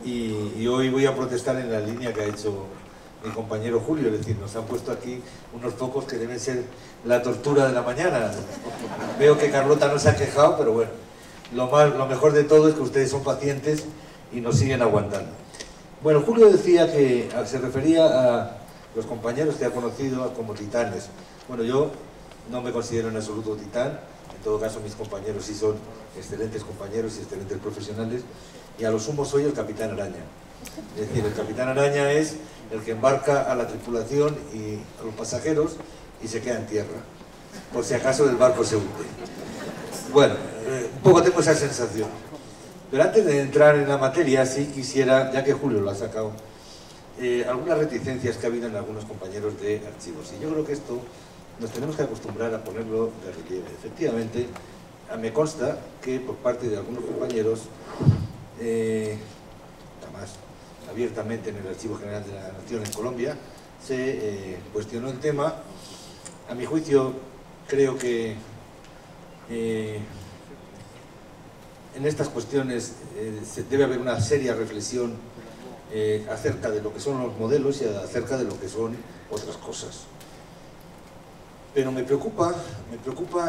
Y hoy voy a protestar en la línea que ha hecho mi compañero Julio, es decir, nos han puesto aquí unos focos que deben ser la tortura de la mañana. Veo que Carlota no se ha quejado, pero bueno, lo mejor de todo es que ustedes son pacientes y nos siguen aguantando. Bueno, Julio decía que se refería a los compañeros que ha conocido como titanes. Bueno, yo no me considero en absoluto titán, en todo caso mis compañeros sí son excelentes compañeros y excelentes profesionales, y a lo sumo soy el Capitán Araña. Es decir, el Capitán Araña es el que embarca a la tripulación y a los pasajeros y se queda en tierra, por si acaso el barco se hunde. Bueno, un poco tengo esa sensación. Pero antes de entrar en la materia, sí quisiera, ya que Julio lo ha sacado, algunas reticencias que ha habido en algunos compañeros de archivos. Y yo creo que esto nos tenemos que acostumbrar a ponerlo de relieve. Efectivamente, me consta que por parte de algunos compañeros, además abiertamente en el Archivo General de la Nación en Colombia, se cuestionó el tema. A mi juicio, creo que en estas cuestiones debe haber una seria reflexión acerca de lo que son los modelos y acerca de lo que son otras cosas. Pero me preocupa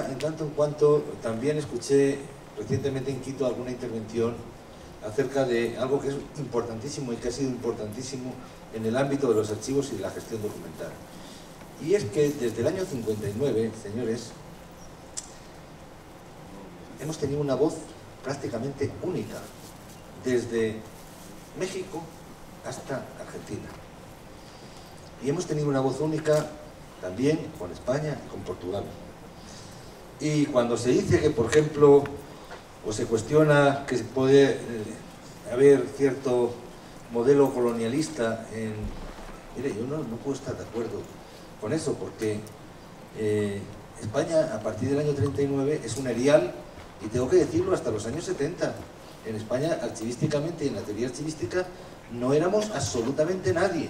en tanto en cuanto también escuché recientemente en Quito alguna intervención acerca de algo que es importantísimo y que ha sido importantísimo en el ámbito de los archivos y de la gestión documental. Y es que desde el año 59, señores, hemos tenido una voz prácticamente única, desde México hasta Argentina. Y hemos tenido una voz única también con España y con Portugal. Y cuando se dice que, por ejemplo, o se cuestiona que puede haber cierto modelo colonialista mire, yo no puedo estar de acuerdo con eso, porque España a partir del año 39 es un erial, y tengo que decirlo, hasta los años 70. En España, archivísticamente y en la teoría archivística, no éramos absolutamente nadie.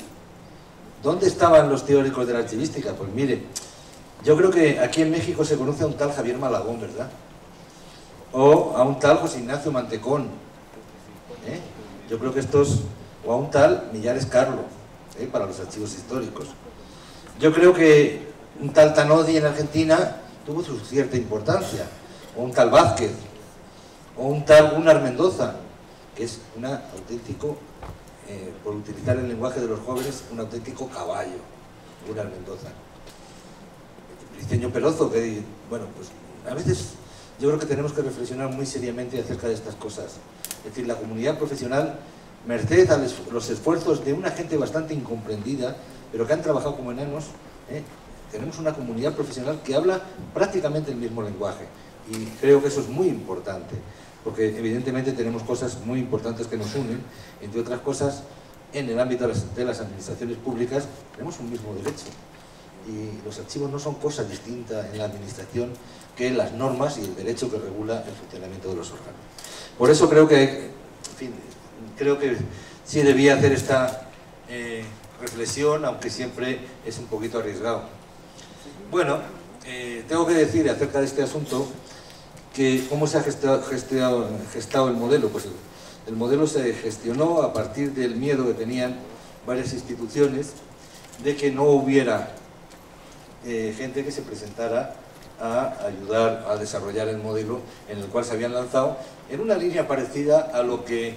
¿Dónde estaban los teóricos de la archivística? Pues mire, yo creo que aquí en México se conoce a un tal Javier Malagón, ¿verdad? O a un tal José Ignacio Mantecón. Yo creo que o a un tal Millares Carlo, para los archivos históricos. Yo creo que un tal Tanodi en Argentina tuvo su cierta importancia, o un tal Vázquez, o un tal Gunnar Mendoza, que es un auténtico, por utilizar el lenguaje de los jóvenes, un auténtico caballo, Gunnar Mendoza. Briceño Pelozo, que, bueno, pues a veces yo creo que tenemos que reflexionar muy seriamente acerca de estas cosas. Es decir, la comunidad profesional, merced a los esfuerzos de una gente bastante incomprendida, pero que han trabajado como enanos, tenemos una comunidad profesional que habla prácticamente el mismo lenguaje. Y creo que eso es muy importante, porque evidentemente tenemos cosas muy importantes que nos unen, entre otras cosas, en el ámbito de las administraciones públicas tenemos un mismo derecho. Y los archivos no son cosa distinta en la administración que las normas y el derecho que regula el funcionamiento de los órganos. Por eso creo que, en fin, creo que sí debía hacer esta reflexión, aunque siempre es un poquito arriesgado. Bueno, tengo que decir acerca de este asunto que cómo se ha gestado el modelo. Pues el modelo se gestionó a partir del miedo que tenían varias instituciones de que no hubiera gente que se presentara a ayudar a desarrollar el modelo en el cual se habían lanzado, en una línea parecida a lo que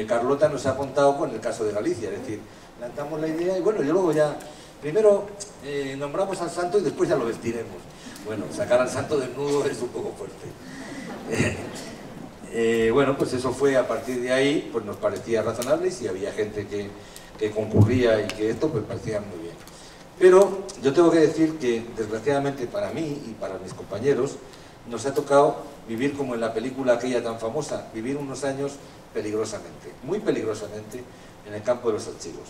Carlota nos ha contado con el caso de Galicia. Es decir, lanzamos la idea y bueno, yo luego ya, primero nombramos al santo y después ya lo vestiremos. Bueno, sacar al santo desnudo es un poco fuerte. Bueno, pues eso fue, a partir de ahí, pues nos parecía razonable, y si había gente que concurría y que esto, pues parecía muy bien. Pero yo tengo que decir que, desgraciadamente para mí y para mis compañeros, nos ha tocado vivir como en la película aquella tan famosa, vivir unos años peligrosamente, muy peligrosamente, en el campo de los archivos.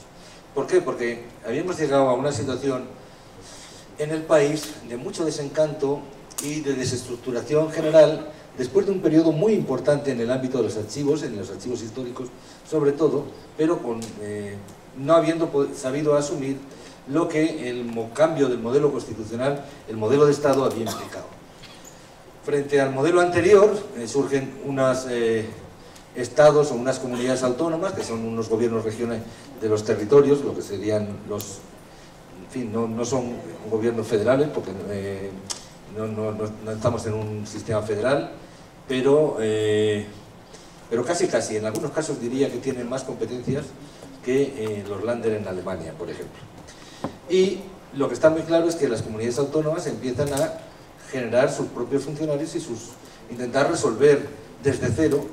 ¿Por qué? Porque habíamos llegado a una situación en el país de mucho desencanto y de desestructuración general, después de un periodo muy importante en el ámbito de los archivos, en los archivos históricos sobre todo, pero no habiendo sabido asumir lo que el cambio del modelo constitucional, el modelo de Estado, había implicado. Frente al modelo anterior surgen unos estados o unas comunidades autónomas, que son unos gobiernos regionales de los territorios, lo que serían los... En fin, no son gobiernos federales, porque no estamos en un sistema federal, pero casi, en algunos casos diría que tienen más competencias que los Länder en Alemania, por ejemplo. Y lo que está muy claro es que las comunidades autónomas empiezan a generar sus propios funcionarios y intentar resolver desde cero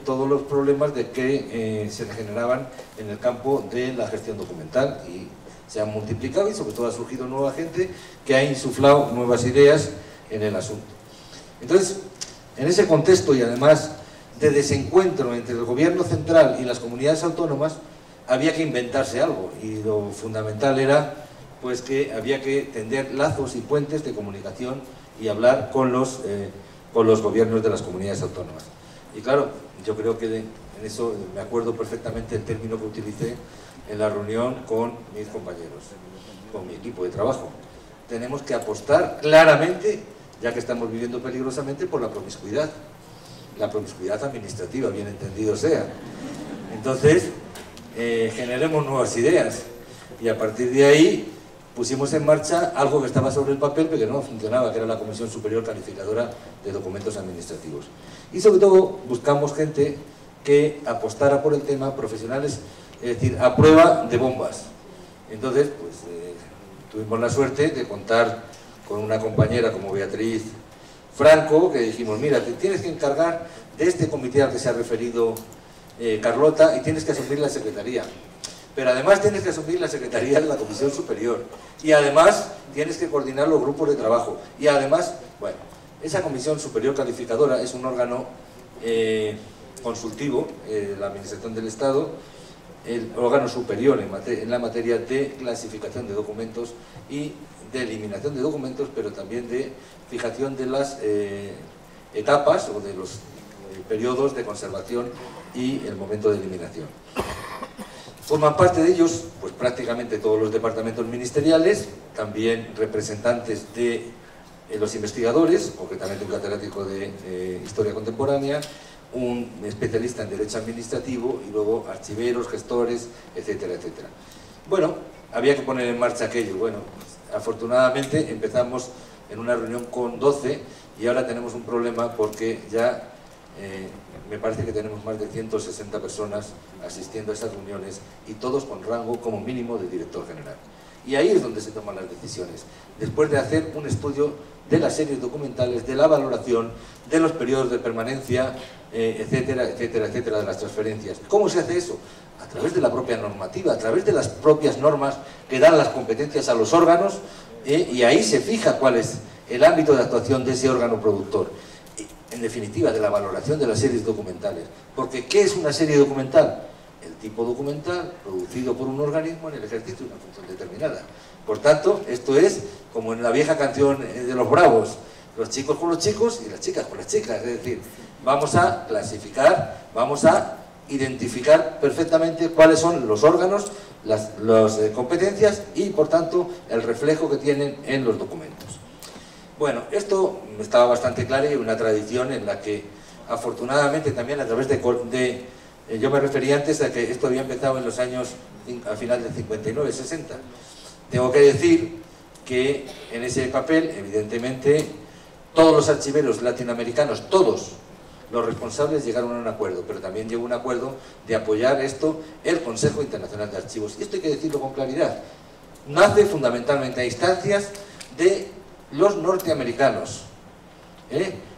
todos los problemas de que se generaban en el campo de la gestión documental, y se han multiplicado, y sobre todo ha surgido nueva gente que ha insuflado nuevas ideas en el asunto. Entonces, en ese contexto, y además de desencuentro entre el gobierno central y las comunidades autónomas, había que inventarse algo, y lo fundamental era pues que había que tender lazos y puentes de comunicación y hablar con los gobiernos de las comunidades autónomas. Y claro, yo creo que en eso me acuerdo perfectamente el término que utilicé en la reunión con mis compañeros, con mi equipo de trabajo. Tenemos que apostar claramente, ya que estamos viviendo peligrosamente, por la promiscuidad administrativa, bien entendido sea. Entonces, generemos nuevas ideas, y a partir de ahí pusimos en marcha algo que estaba sobre el papel pero que no funcionaba, que era la Comisión Superior Calificadora de Documentos Administrativos. Y sobre todo buscamos gente que apostara por el tema, profesionales, es decir, a prueba de bombas. Entonces, pues tuvimos la suerte de contar con una compañera como Beatriz Franco, que dijimos, mira, te tienes que encargar de este comité al que se ha referido Carlota, y tienes que asumir la secretaría. Pero además tienes que asumir la secretaría de la Comisión Superior, y además tienes que coordinar los grupos de trabajo, y además, bueno, esa Comisión Superior Calificadora es un órgano consultivo, la Administración del Estado, el órgano superior en la materia de clasificación de documentos y de eliminación de documentos, pero también de fijación de las etapas o de los periodos de conservación y el momento de eliminación. Forman parte de ellos pues prácticamente todos los departamentos ministeriales, también representantes de los investigadores, concretamente un catedrático de Historia Contemporánea, un especialista en Derecho Administrativo, y luego archiveros, gestores, etcétera, etcétera. Bueno, había que poner en marcha aquello. Bueno, afortunadamente empezamos en una reunión con 12 y ahora tenemos un problema porque ya me parece que tenemos más de 160 personas asistiendo a esas reuniones y todos con rango como mínimo de director general. Y ahí es donde se toman las decisiones, después de hacer un estudio de las series documentales, de la valoración, de los periodos de permanencia, etcétera, etcétera, etcétera, de las transferencias. ¿Cómo se hace eso? A través de la propia normativa, a través de las propias normas que dan las competencias a los órganos, y ahí se fija cuál es el ámbito de actuación de ese órgano productor. En definitiva, de la valoración de las series documentales. Porque, ¿qué es una serie documental? El tipo documental producido por un organismo en el ejercicio de una función determinada. Por tanto, esto es como en la vieja canción de los Bravos, los chicos con los chicos y las chicas con las chicas. Es decir, vamos a clasificar, vamos a identificar perfectamente cuáles son los órganos, las competencias y, por tanto, el reflejo que tienen en los documentos. Bueno, esto estaba bastante claro y una tradición en la que, afortunadamente, también a través yo me refería antes a que esto había empezado en los años, a final del 59, 60. Tengo que decir que en ese papel, evidentemente, todos los archiveros latinoamericanos, todos los responsables llegaron a un acuerdo, pero también llegó un acuerdo de apoyar esto el Consejo Internacional de Archivos. Y esto hay que decirlo con claridad. Nace fundamentalmente a instancias de los norteamericanos.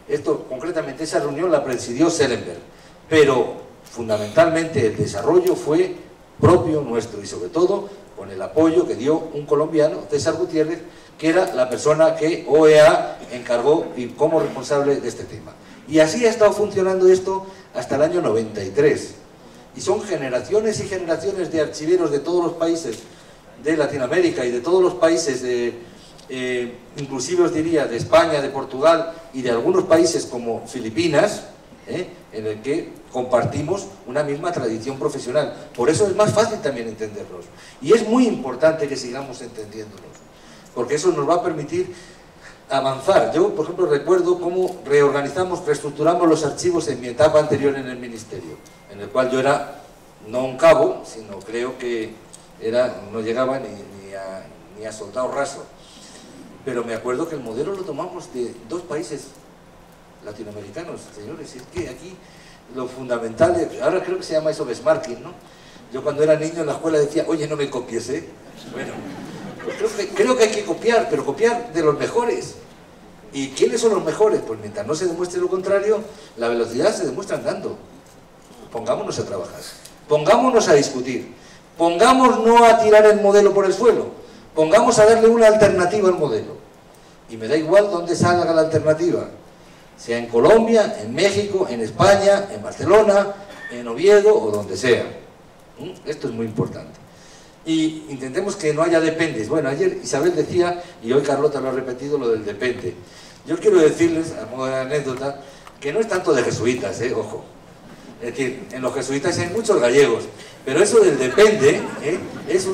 Esto, concretamente, esa reunión la presidió Schellenberg, pero fundamentalmente el desarrollo fue propio nuestro y sobre todo con el apoyo que dio un colombiano, César Gutiérrez, que era la persona que OEA encargó y como responsable de este tema. Y así ha estado funcionando esto hasta el año 93. Y son generaciones y generaciones de archiveros de todos los países de Latinoamérica y de todos los países, inclusive os diría de España, de Portugal y de algunos países como Filipinas, en el que compartimos una misma tradición profesional. Por eso es más fácil también entendernos. Y es muy importante que sigamos entendiéndonos, porque eso nos va a permitir avanzar. Yo, por ejemplo, recuerdo cómo reorganizamos, reestructuramos los archivos en mi etapa anterior en el Ministerio, en el cual yo era no un cabo, sino creo que no llegaba ni a soldado raso. Pero me acuerdo que el modelo lo tomamos de dos países latinoamericanos, señores. Es que aquí lo fundamental, ahora creo que se llama eso benchmarking, ¿no? Yo cuando era niño en la escuela decía, oye, no me copies, ¿eh? Bueno, pues creo que hay que copiar, pero copiar de los mejores. ¿Y quiénes son los mejores? Pues mientras no se demuestre lo contrario, la velocidad se demuestra andando. Pongámonos a trabajar, pongámonos a discutir, pongamos no a tirar el modelo por el suelo, pongamos a darle una alternativa al modelo. Y me da igual dónde salga la alternativa, sea en Colombia, en México, en España, en Barcelona, en Oviedo o donde sea. Esto es muy importante. Y intentemos que no haya dependes. Bueno, ayer Isabel decía, y hoy Carlota lo ha repetido, lo del depende. Yo quiero decirles, a modo de anécdota, que no es tanto de jesuitas, ojo. Es decir, en los jesuitas hay muchos gallegos, pero eso del depende es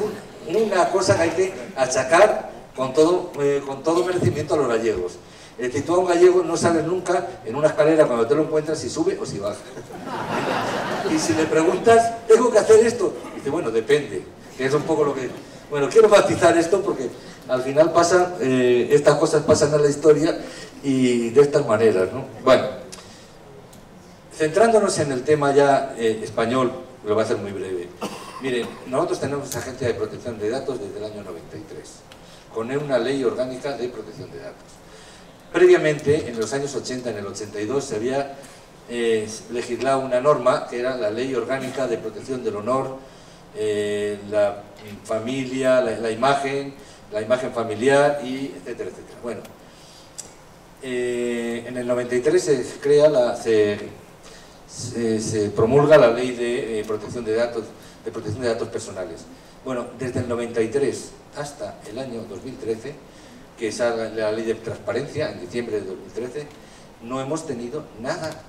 una cosa que hay que achacar con todo merecimiento a los gallegos. Es decir, tú a un gallego no sabes nunca en una escalera cuando te lo encuentras si sube o si baja. Y si le preguntas, ¿tengo que hacer esto? Dice, bueno, depende, que es un poco lo que... Bueno, quiero matizar esto porque al final estas cosas pasan a la historia y de estas maneras, ¿no? Bueno, centrándonos en el tema ya español, lo voy a hacer muy breve. Miren, nosotros tenemos esta Agencia de Protección de Datos desde el año 93, con una ley orgánica de protección de datos. Previamente, en los años 80, en el 82, se había legislado una norma que era la Ley Orgánica de Protección del Honor, la familia, la imagen familiar, y etcétera, etcétera. Bueno, en el 93 se promulga la Ley de Protección de Datos personales. Bueno, desde el 93 hasta el año 2013, que es la ley de transparencia, en diciembre de 2013, no hemos tenido nada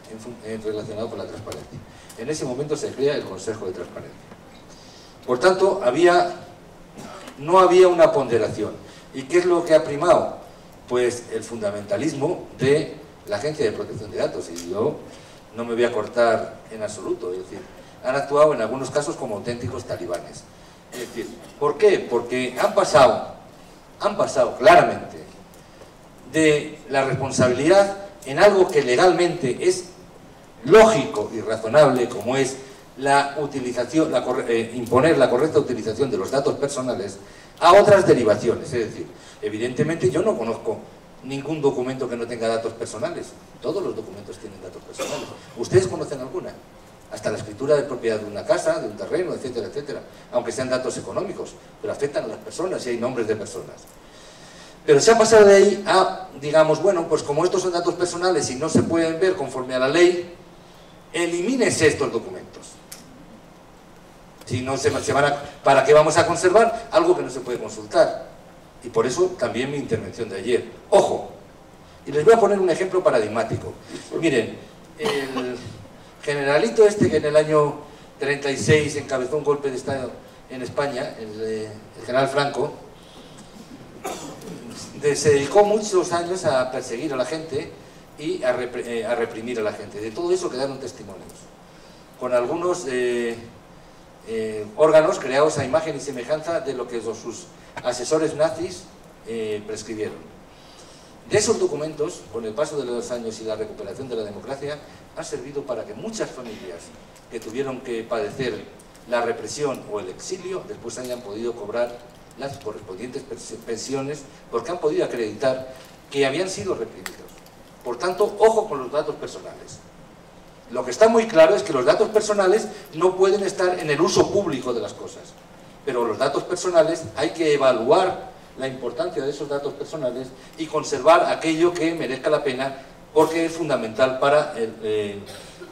relacionado con la transparencia. En ese momento se crea el Consejo de Transparencia. Por tanto, no había una ponderación. ¿Y qué es lo que ha primado? Pues el fundamentalismo de la Agencia de Protección de Datos, y yo no me voy a cortar en absoluto, es decir, han actuado en algunos casos como auténticos talibanes. Es decir, ¿por qué? Porque han pasado han pasado claramente de la responsabilidad en algo que legalmente es lógico y razonable, como es la utilización, imponer la correcta utilización de los datos personales, a otras derivaciones. Es decir, evidentemente yo no conozco ningún documento que no tenga datos personales. Todos los documentos tienen datos personales. ¿Ustedes conocen alguna? Hasta la escritura de propiedad de una casa, de un terreno, etcétera, etcétera. Aunque sean datos económicos, pero afectan a las personas y hay nombres de personas. Pero se ha pasado de ahí a, digamos, bueno, pues como estos son datos personales y no se pueden ver conforme a la ley, elimínense estos documentos. Si no se van a, ¿para qué vamos a conservar algo que no se puede consultar? Y por eso también mi intervención de ayer. ¡Ojo! Y les voy a poner un ejemplo paradigmático. Miren, el generalito este que en el año 36 encabezó un golpe de Estado en España, el general Franco, se dedicó muchos años a perseguir a la gente y a reprimir a la gente. De todo eso quedaron testimonios, con algunos órganos creados a imagen y semejanza de lo que sus asesores nazis prescribieron. De esos documentos, con el paso de los años y la recuperación de la democracia, ha servido para que muchas familias que tuvieron que padecer la represión o el exilio, después hayan podido cobrar las correspondientes pensiones, porque han podido acreditar que habían sido reprimidos. Por tanto, ojo con los datos personales. Lo que está muy claro es que los datos personales no pueden estar en el uso público de las cosas, pero los datos personales hay que evaluar la importancia de esos datos personales y conservar aquello que merezca la pena, porque es fundamental para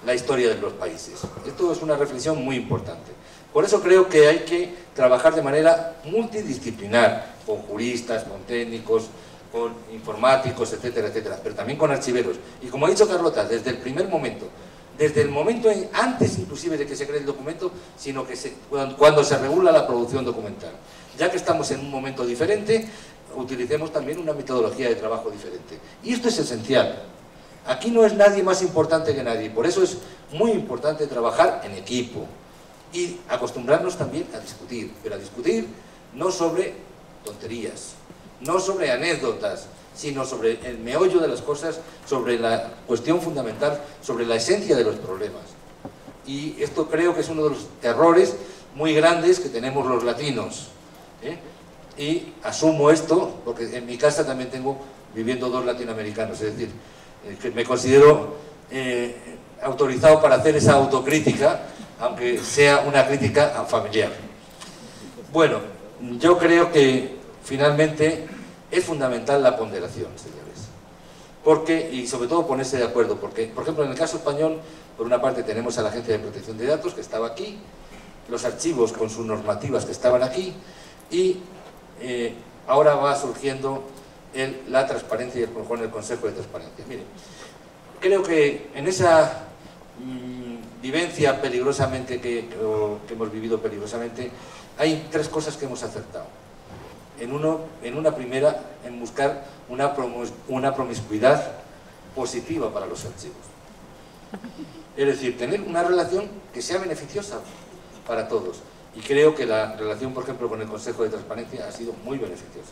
la historia de los países. Esto es una reflexión muy importante. Por eso creo que hay que trabajar de manera multidisciplinar, con juristas, con técnicos, con informáticos, etcétera, etcétera, pero también con archiveros. Y como ha dicho Carlota, desde el primer momento, desde el momento antes inclusive de que se cree el documento, sino que cuando se regula la producción documental. Ya que estamos en un momento diferente, utilicemos también una metodología de trabajo diferente. Y esto es esencial. Aquí no es nadie más importante que nadie, por eso es muy importante trabajar en equipo y acostumbrarnos también a discutir, pero a discutir no sobre tonterías, no sobre anécdotas, sino sobre el meollo de las cosas, sobre la cuestión fundamental, sobre la esencia de los problemas. Y esto creo que es uno de los errores muy grandes que tenemos los latinos, ¿eh? Y asumo esto, porque en mi casa también tengo viviendo dos latinoamericanos, es decir, que me considero autorizado para hacer esa autocrítica, aunque sea una crítica familiar. Bueno, yo creo que finalmente es fundamental la ponderación, señores, porque, y sobre todo ponerse de acuerdo, porque, por ejemplo, en el caso español, por una parte tenemos a la Agencia de Protección de Datos, que estaba aquí, los archivos con sus normativas que estaban aquí, y ahora va surgiendo la transparencia y con el Consejo de Transparencia. Miren, creo que en esa vivencia peligrosamente que hemos vivido peligrosamente, hay tres cosas que hemos acertado. En una primera, en buscar una promiscuidad positiva para los archivos. Es decir, tener una relación que sea beneficiosa para todos. Y creo que la relación, por ejemplo, con el Consejo de Transparencia ha sido muy beneficiosa,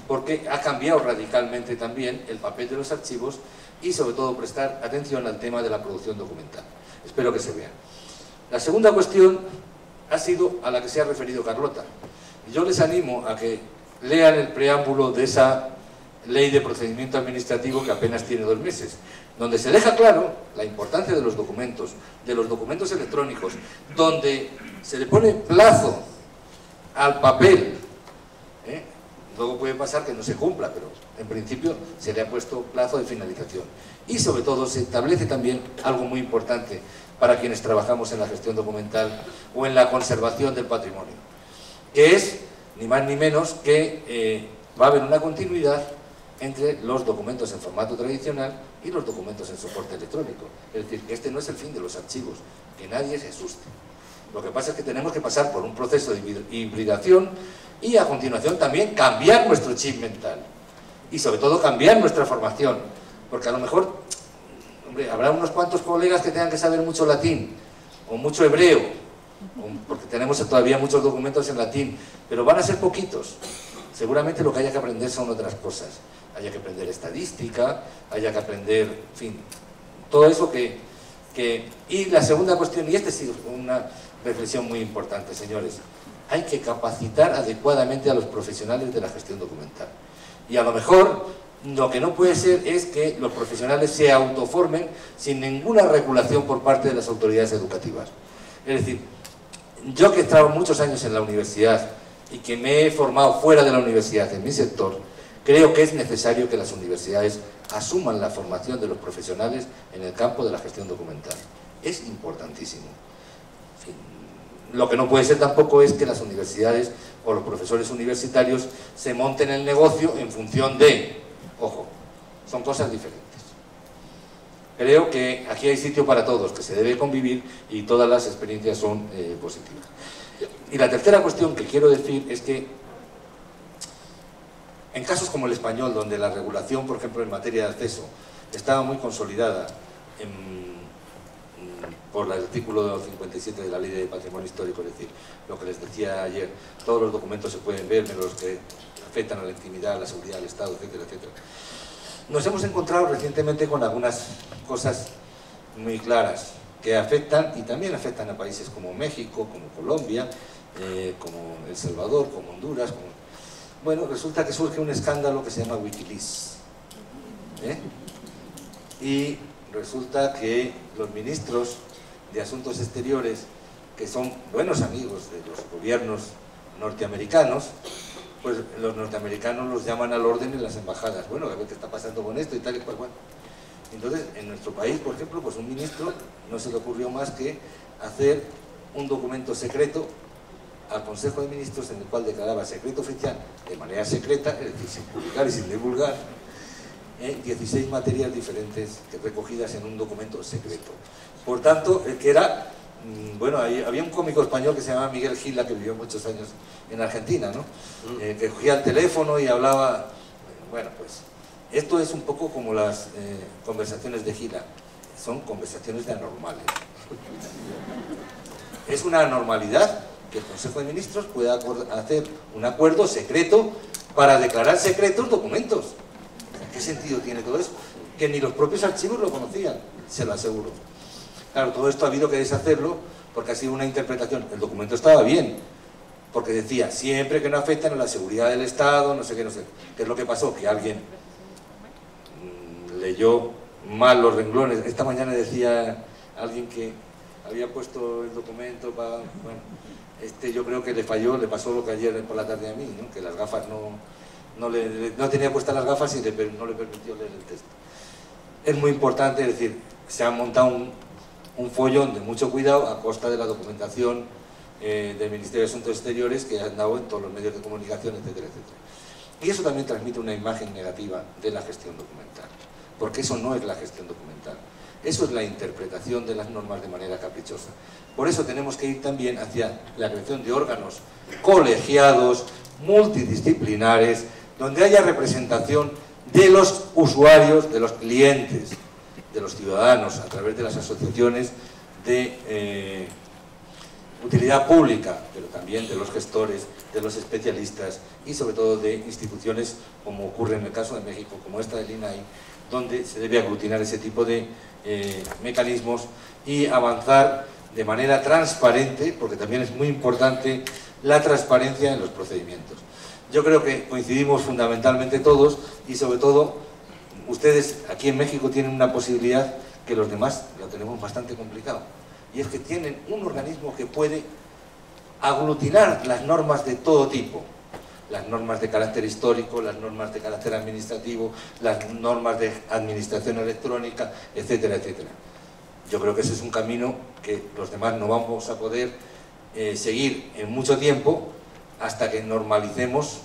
porque ha cambiado radicalmente también el papel de los archivos y sobre todo prestar atención al tema de la producción documental. Espero que se vea. La segunda cuestión ha sido a la que se ha referido Carlota. Y yo les animo a que lean el preámbulo de esa ley de procedimiento administrativo que apenas tiene 2 meses, donde se deja claro la importancia de los documentos electrónicos, donde se le pone plazo al papel, ¿eh? Luego puede pasar que no se cumpla, pero en principio se le ha puesto plazo de finalización. Y sobre todo se establece también algo muy importante para quienes trabajamos en la gestión documental o en la conservación del patrimonio, que es ni más ni menos que va a haber una continuidad entre los documentos en formato tradicional y los documentos en soporte electrónico. Es decir, que este no es el fin de los archivos, que nadie se asuste. Lo que pasa es que tenemos que pasar por un proceso de hibridación y a continuación también cambiar nuestro chip mental y sobre todo cambiar nuestra formación, porque a lo mejor, hombre, habrá unos cuantos colegas que tengan que saber mucho latín o mucho hebreo, porque tenemos todavía muchos documentos en latín, pero van a ser poquitos. Seguramente lo que haya que aprender son otras cosas. Haya que aprender estadística, haya que aprender, en fin, todo eso Y la segunda cuestión, y esta sí es una reflexión muy importante, señores, hay que capacitar adecuadamente a los profesionales de la gestión documental. Y a lo mejor lo que no puede ser es que los profesionales se autoformen sin ninguna regulación por parte de las autoridades educativas. Es decir, yo que he estado muchos años en la universidad y que me he formado fuera de la universidad en mi sector, creo que es necesario que las universidades asuman la formación de los profesionales en el campo de la gestión documental. Es importantísimo. En fin, lo que no puede ser tampoco es que las universidades o los profesores universitarios se monten el negocio en función de... Ojo, son cosas diferentes. Creo que aquí hay sitio para todos, que se debe convivir y todas las experiencias son positivas. Y la tercera cuestión que quiero decir es que en casos como el español, donde la regulación, por ejemplo, en materia de acceso, estaba muy consolidada por el artículo 57 de la Ley de Patrimonio Histórico, es decir, lo que les decía ayer, todos los documentos se pueden ver, menos los que afectan a la intimidad, a la seguridad del Estado, etcétera, etcétera. Nos hemos encontrado recientemente con algunas cosas muy claras que afectan y también afectan a países como México, como Colombia, como El Salvador, como Honduras. Bueno, resulta que surge un escándalo que se llama Wikileaks. Y resulta que los ministros de Asuntos Exteriores, que son buenos amigos de los gobiernos norteamericanos, pues los norteamericanos los llaman al orden en las embajadas. Bueno, a ver qué está pasando con esto y tal y cual. Bueno. Entonces, en nuestro país, por ejemplo, pues un ministro no se le ocurrió más que hacer un documento secreto al Consejo de Ministros en el cual declaraba secreto oficial de manera secreta, es decir, sin publicar y sin divulgar, 16 materias diferentes recogidas en un documento secreto. Por tanto, el que era... Bueno, había un cómico español que se llamaba Miguel Gila, que vivió muchos años en Argentina, ¿no? Que cogía el teléfono y hablaba... Bueno, pues esto es un poco como las conversaciones de Gila, son conversaciones de anormales. Es una anormalidad que el Consejo de Ministros pueda hacer un acuerdo secreto para declarar secretos documentos. ¿Qué sentido tiene todo eso? Que ni los propios archivos lo conocían, se lo aseguro. Claro, todo esto ha habido que deshacerlo porque ha sido una interpretación. El documento estaba bien, porque decía, siempre que no afecten a la seguridad del Estado, no sé qué, no sé. ¿Qué es lo que pasó? Que alguien leyó mal los renglones. Esta mañana decía alguien que había puesto el documento para... Bueno, yo creo que le falló, le pasó lo que ayer por la tarde a mí, ¿no? Que las gafas no tenía puestas las gafas y no le permitió leer el texto. Es muy importante, es decir, se ha montado un follón de mucho cuidado a costa de la documentación del Ministerio de Asuntos Exteriores que han dado en todos los medios de comunicación, etcétera, etcétera. Y eso también transmite una imagen negativa de la gestión documental, porque eso no es la gestión documental, eso es la interpretación de las normas de manera caprichosa. Por eso tenemos que ir también hacia la creación de órganos colegiados, multidisciplinares, donde haya representación de los usuarios, de los clientes, de los ciudadanos, a través de las asociaciones de utilidad pública, pero también de los gestores, de los especialistas y sobre todo de instituciones como ocurre en el caso de México, como esta del INAI, donde se debe aglutinar ese tipo de mecanismos y avanzar de manera transparente, porque también es muy importante la transparencia en los procedimientos. Yo creo que coincidimos fundamentalmente todos y sobre todo ustedes aquí en México tienen una posibilidad que los demás lo tenemos bastante complicado, y es que tienen un organismo que puede aglutinar las normas de todo tipo, las normas de carácter histórico, las normas de carácter administrativo, las normas de administración electrónica, etcétera, etcétera. Yo creo que ese es un camino que los demás no vamos a poder seguir en mucho tiempo hasta que normalicemos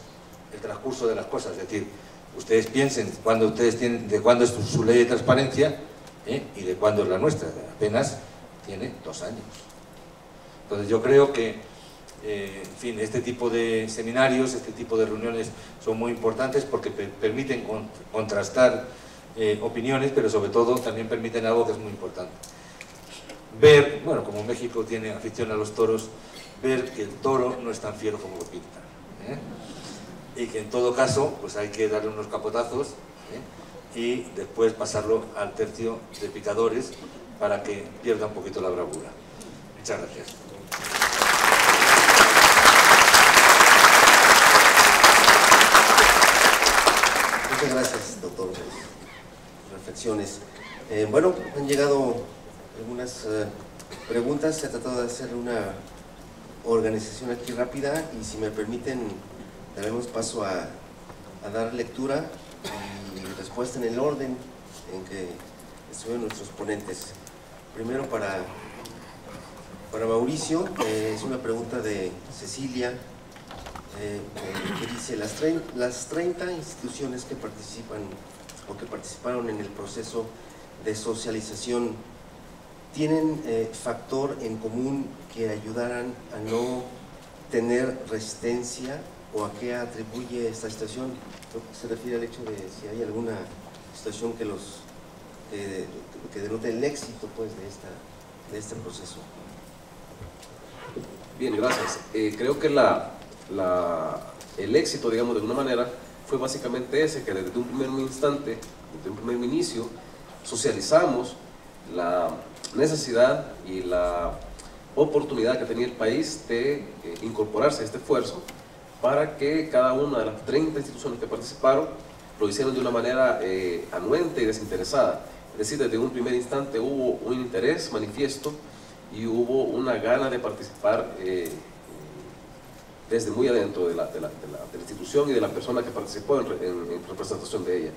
el transcurso de las cosas. Es decir, ustedes piensen de cuándo es su ley de transparencia y de cuándo es la nuestra. Apenas tiene 2 años. Entonces yo creo que, en fin, este tipo de seminarios, este tipo de reuniones son muy importantes porque permiten contrastar opiniones, pero sobre todo también permiten algo que es muy importante. Ver, bueno, como México tiene afición a los toros, ver que el toro no es tan fiero como lo pintan. y que en todo caso pues hay que darle unos capotazos y después pasarlo al tercio de picadores para que pierda un poquito la bravura. Muchas gracias. Muchas gracias, doctor, por sus reflexiones. Bueno, han llegado algunas preguntas. Se ha tratado de hacer una organización aquí rápida y, si me permiten, daremos paso a dar lectura y respuesta en el orden en que estuvieron nuestros ponentes. Primero para Mauricio, es una pregunta de Cecilia, que dice: las 30 instituciones que participan o que participaron en el proceso de socialización tienen factor en común que ayudaran a no tener resistencia, o a qué atribuye esta situación. Creo que se refiere al hecho de si hay alguna situación que denote el éxito pues de este proceso. Bien, gracias. Creo que el éxito, digamos, de alguna manera, fue básicamente ese, que desde un primer instante, desde un primer inicio, socializamos la necesidad y la oportunidad que tenía el país de incorporarse a este esfuerzo, para que cada una de las 30 instituciones que participaron lo hicieron de una manera anuente y desinteresada. Es decir, desde un primer instante hubo un interés manifiesto y hubo una gana de participar desde muy adentro de la institución y de la persona que participó en representación de ella.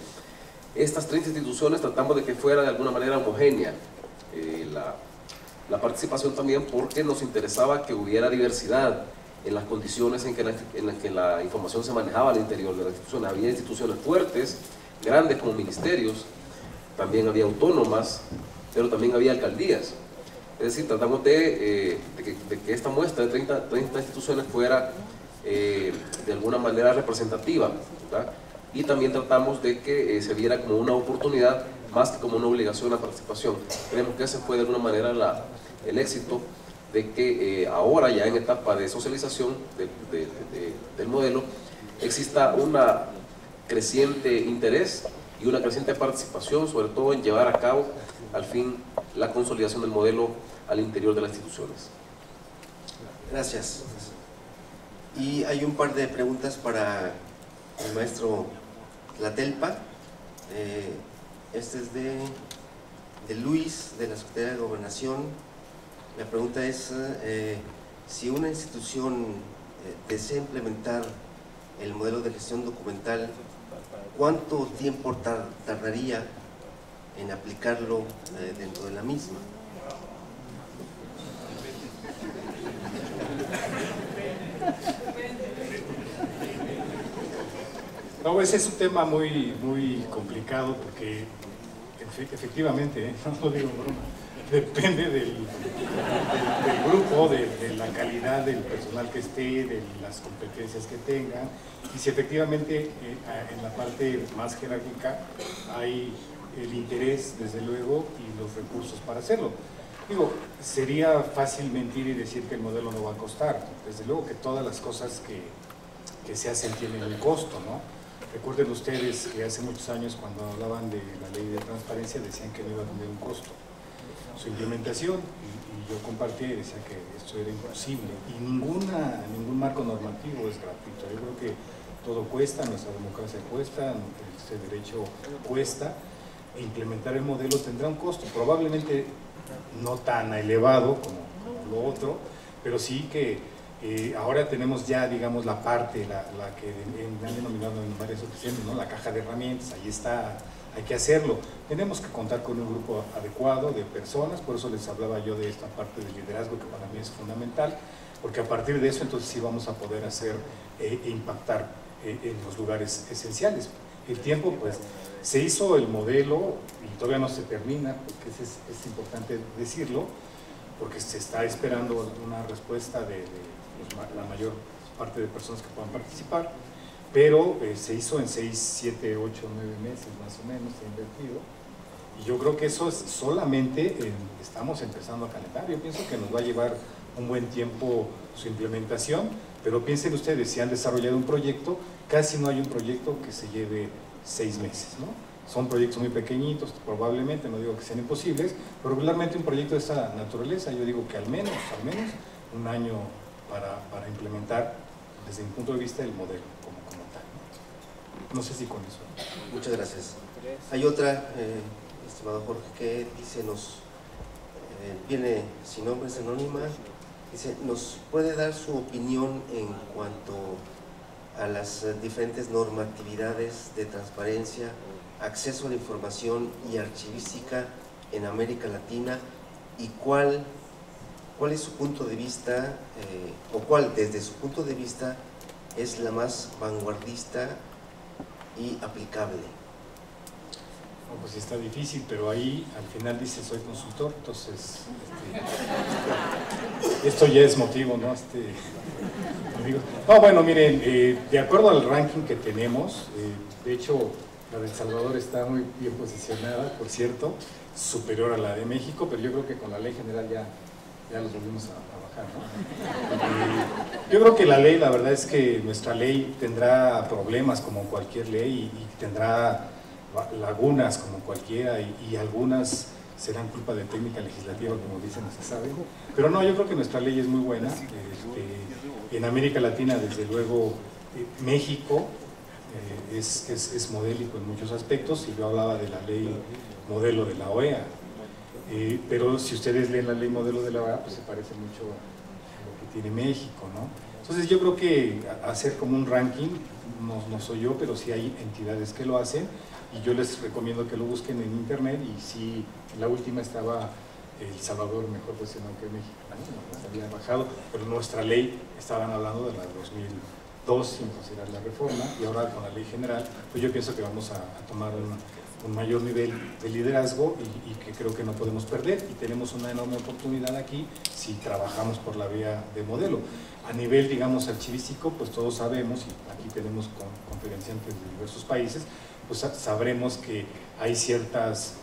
Estas 30 instituciones tratamos de que fuera de alguna manera homogénea la participación, también porque nos interesaba que hubiera diversidad en las condiciones en las que la información se manejaba al interior de la institución. Había instituciones fuertes, grandes como ministerios, también había autónomas, pero también había alcaldías. Es decir, tratamos de que esta muestra de 30 instituciones fuera de alguna manera representativa, ¿verdad? Y también tratamos de que se viera como una oportunidad más que como una obligación a participación. Creemos que ese fue de alguna manera el éxito de que ahora, ya en etapa de socialización del modelo, exista un creciente interés y una creciente participación, sobre todo en llevar a cabo al fin la consolidación del modelo al interior de las instituciones. Gracias. Y hay un par de preguntas para el maestro Tlatelpa. Este es de Luis, de la Secretaría de Gobernación. La pregunta es si una institución desea implementar el modelo de gestión documental, ¿cuánto tiempo tardaría en aplicarlo dentro de la misma? No, ese es un tema muy complicado, porque efectivamente, no lo digo en broma, depende del grupo, de la calidad del personal que esté, de las competencias que tengan, y si efectivamente en la parte más jerárquica hay el interés, desde luego, y los recursos para hacerlo. Digo, sería fácil mentir y decir que el modelo no va a costar. Desde luego que todas las cosas que se hacen tienen un costo, ¿no? Recuerden ustedes que hace muchos años, cuando hablaban de la ley de transparencia, decían que no iba a tener un costo su implementación, y yo compartía y decía que esto era imposible, y ningún marco normativo es gratuito. Yo creo que todo cuesta, nuestra democracia cuesta, este derecho cuesta, e implementar el modelo tendrá un costo, probablemente no tan elevado como lo otro, pero sí que ahora tenemos ya, digamos, la parte, la que han denominado en varias ocasiones, ¿no?, la caja de herramientas. Ahí está, hay que hacerlo. Tenemos que contar con un grupo adecuado de personas, por eso les hablaba yo de esta parte del liderazgo, que para mí es fundamental, porque a partir de eso entonces sí vamos a poder hacer e impactar en los lugares esenciales. El tiempo, pues, se hizo el modelo y todavía no se termina, porque es importante decirlo, porque se está esperando una respuesta de la mayor parte de personas que puedan participar, pero se hizo en 6, 7, 8, 9 meses más o menos, se ha invertido, y yo creo que eso es solamente, estamos empezando a calentar. Yo pienso que nos va a llevar un buen tiempo su implementación, Pero piensen ustedes, si han desarrollado un proyecto, casi no hay un proyecto que se lleve 6 meses, ¿no? Son proyectos muy pequeñitos, probablemente, no digo que sean imposibles, pero regularmente un proyecto de esta naturaleza, yo digo que al menos un año para implementar desde mi punto de vista el modelo como tal, ¿no? No sé si con eso. Muchas gracias. Hay otra, estimado Jorge, que dice, viene sin nombre, es anónima, dice, ¿nos puede dar su opinión en cuanto a las diferentes normatividades de transparencia, acceso a la información y archivística en América Latina, y cuál es su punto de vista, o cuál desde su punto de vista es la más vanguardista y aplicable? No, pues está difícil, pero ahí al final dice soy consultor, entonces esto ya es motivo, ¿no? No, bueno, miren, de acuerdo al ranking que tenemos, de hecho la de El Salvador está muy bien posicionada, por cierto, superior a la de México, pero yo creo que con la ley general ya los volvimos a bajar, ¿no? Yo creo que la ley, la verdad es que nuestra ley tendrá problemas como cualquier ley y tendrá lagunas como cualquiera y algunas serán culpa de técnica legislativa, como dicen, no se sabe, pero no, yo creo que nuestra ley es muy buena. En América Latina, desde luego, México es modélico en muchos aspectos, y yo hablaba de la ley modelo de la OEA, pero si ustedes leen la ley modelo de la OEA, pues se parece mucho a lo que tiene México, ¿no? Entonces yo creo que hacer como un ranking, no soy yo, pero sí hay entidades que lo hacen, y yo les recomiendo que lo busquen en internet, y sí, en la última estaba El Salvador mejor posicionado que México, ¿no? Nos había bajado, pero nuestra ley, estaban hablando de la 2002 sin considerar la reforma, y ahora con la ley general, pues yo pienso que vamos a tomar un mayor nivel de liderazgo y que creo que no podemos perder, y tenemos una enorme oportunidad aquí si trabajamos por la vía de modelo. A nivel, digamos, archivístico, pues todos sabemos, y aquí tenemos conferenciantes de diversos países, pues sabremos que hay ciertas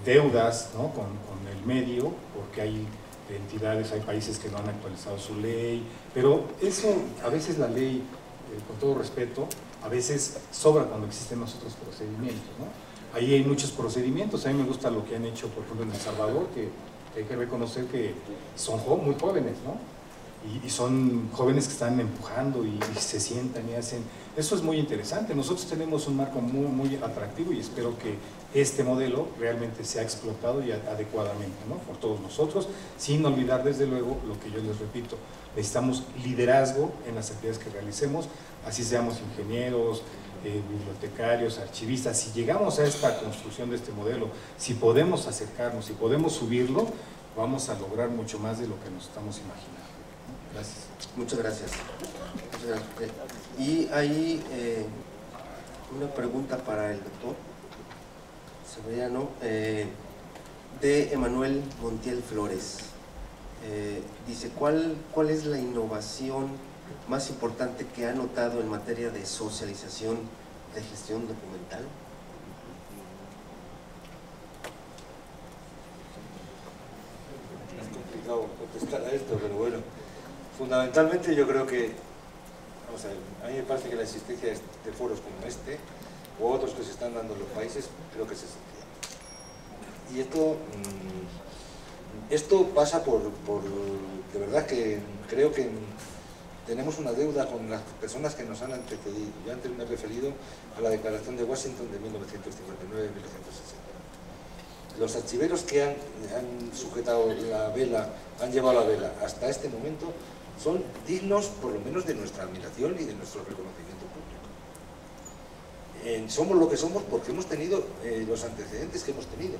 deudas, ¿no? con el medio, porque hay entidades, hay países que no han actualizado su ley, pero eso, a veces la ley, con todo respeto, a veces sobra cuando existen los otros procedimientos, ¿no? Ahí hay muchos procedimientos. A mí me gusta lo que han hecho, por ejemplo, en El Salvador, que hay que reconocer que son muy jóvenes, ¿no? Y son jóvenes que están empujando y se sientan y hacen. Eso es muy interesante. Nosotros tenemos un marco muy atractivo, y espero que este modelo realmente sea explotado y adecuadamente, ¿no? Por todos nosotros, sin olvidar desde luego lo que yo les repito: necesitamos liderazgo en las actividades que realicemos, así seamos ingenieros, bibliotecarios, archivistas. Si llegamos a esta construcción de este modelo, si podemos acercarnos, si podemos subirlo, vamos a lograr mucho más de lo que nos estamos imaginando. Gracias. Muchas gracias. Y hay una pregunta para el doctor Severiano, de Emanuel Montiel Flores. Dice, ¿cuál es la innovación más importante que ha notado en materia de socialización de gestión documental? Es complicado contestar a esto, pero bueno, fundamentalmente yo creo que, vamos a ver, a mí me parece que la existencia de foros como este, o otros que se están dando en los países, creo que es esencial. Y esto pasa por de verdad que creo que tenemos una deuda con las personas que nos han antecedido. Yo antes me he referido a la Declaración de Washington de 1959-1960. Los archiveros que han sujetado la vela, han llevado la vela hasta este momento, son dignos por lo menos de nuestra admiración y de nuestro reconocimiento público. Somos lo que somos porque hemos tenido los antecedentes que hemos tenido.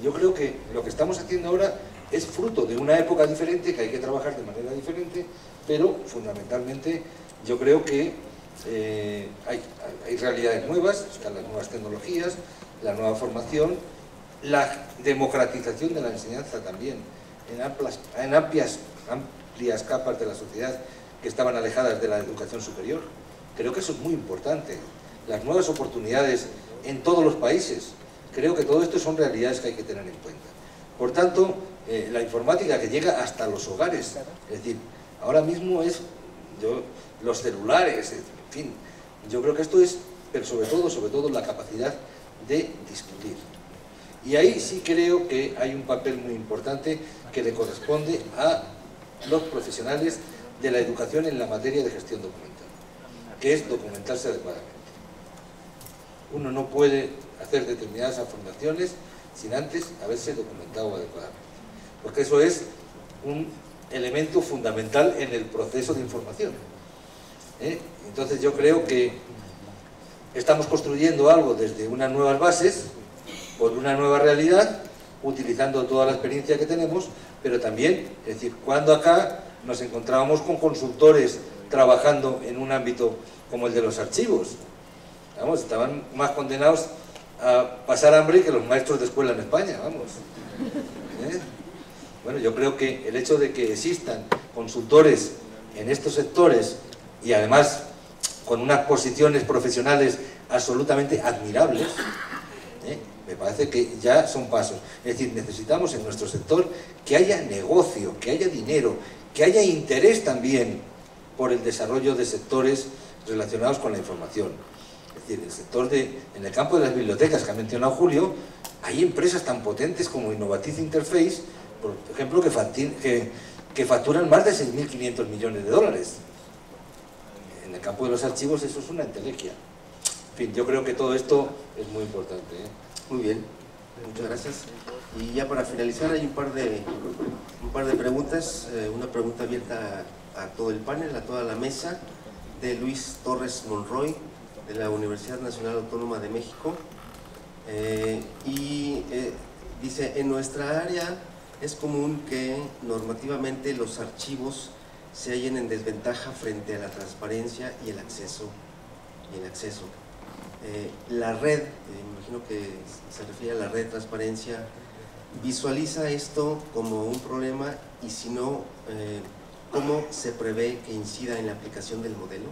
Y yo creo que lo que estamos haciendo ahora es fruto de una época diferente, que hay que trabajar de manera diferente, pero fundamentalmente yo creo que hay realidades nuevas, están las nuevas tecnologías, la nueva formación, la democratización de la enseñanza también, en amplias capas de la sociedad que estaban alejadas de la educación superior. Creo que eso es muy importante. Las nuevas oportunidades en todos los países. Creo que todo esto son realidades que hay que tener en cuenta. Por tanto, la informática que llega hasta los hogares, es decir, ahora mismo es los celulares, en fin. Yo creo que esto es, pero sobre todo la capacidad de discutir. Y ahí sí creo que hay un papel muy importante que le corresponde a los profesionales de la educación en la materia de gestión documental, que es documentarse adecuadamente. Uno no puede hacer determinadas afirmaciones sin antes haberse documentado adecuadamente, porque eso es un elemento fundamental en el proceso de información. Entonces yo creo que estamos construyendo algo desde unas nuevas bases, por una nueva realidad, utilizando toda la experiencia que tenemos, pero también, es decir, cuando acá nos encontrábamos con consultores trabajando en un ámbito como el de los archivos, vamos, estaban más condenados a pasar hambre que los maestros de escuela en España, vamos. Bueno, yo creo que el hecho de que existan consultores en estos sectores y además con unas posiciones profesionales absolutamente admirables, me parece que ya son pasos. Es decir, necesitamos en nuestro sector que haya negocio, que haya dinero, que haya interés también por el desarrollo de sectores relacionados con la información. Es decir, en el campo de las bibliotecas que ha mencionado Julio, hay empresas tan potentes como Innovative Interface, por ejemplo, que facturan más de 6.500 millones de dólares. En el campo de los archivos eso es una entelequia. En fin, yo creo que todo esto es muy importante. Muy bien, muchas gracias. Y ya para finalizar hay un par de preguntas, una pregunta abierta a todo el panel, a toda la mesa, de Luis Torres Monroy, de la Universidad Nacional Autónoma de México, dice: en nuestra área es común que normativamente los archivos se hallen en desventaja frente a la transparencia y el acceso. La red, me imagino que se refiere a la red de transparencia, visualiza esto como un problema, y si no, ¿cómo se prevé que incida en la aplicación del modelo?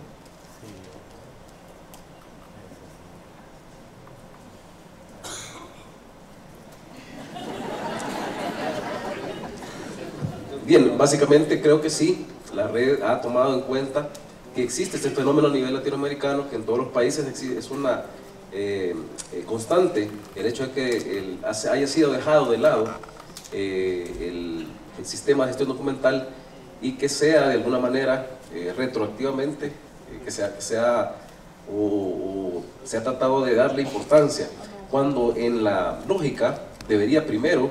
Bien, básicamente creo que sí, la red ha tomado en cuenta que existe este fenómeno a nivel latinoamericano, que en todos los países es una constante el hecho de que haya sido dejado de lado el sistema de gestión documental, y que sea de alguna manera retroactivamente, se ha tratado de darle importancia, cuando en la lógica debería primero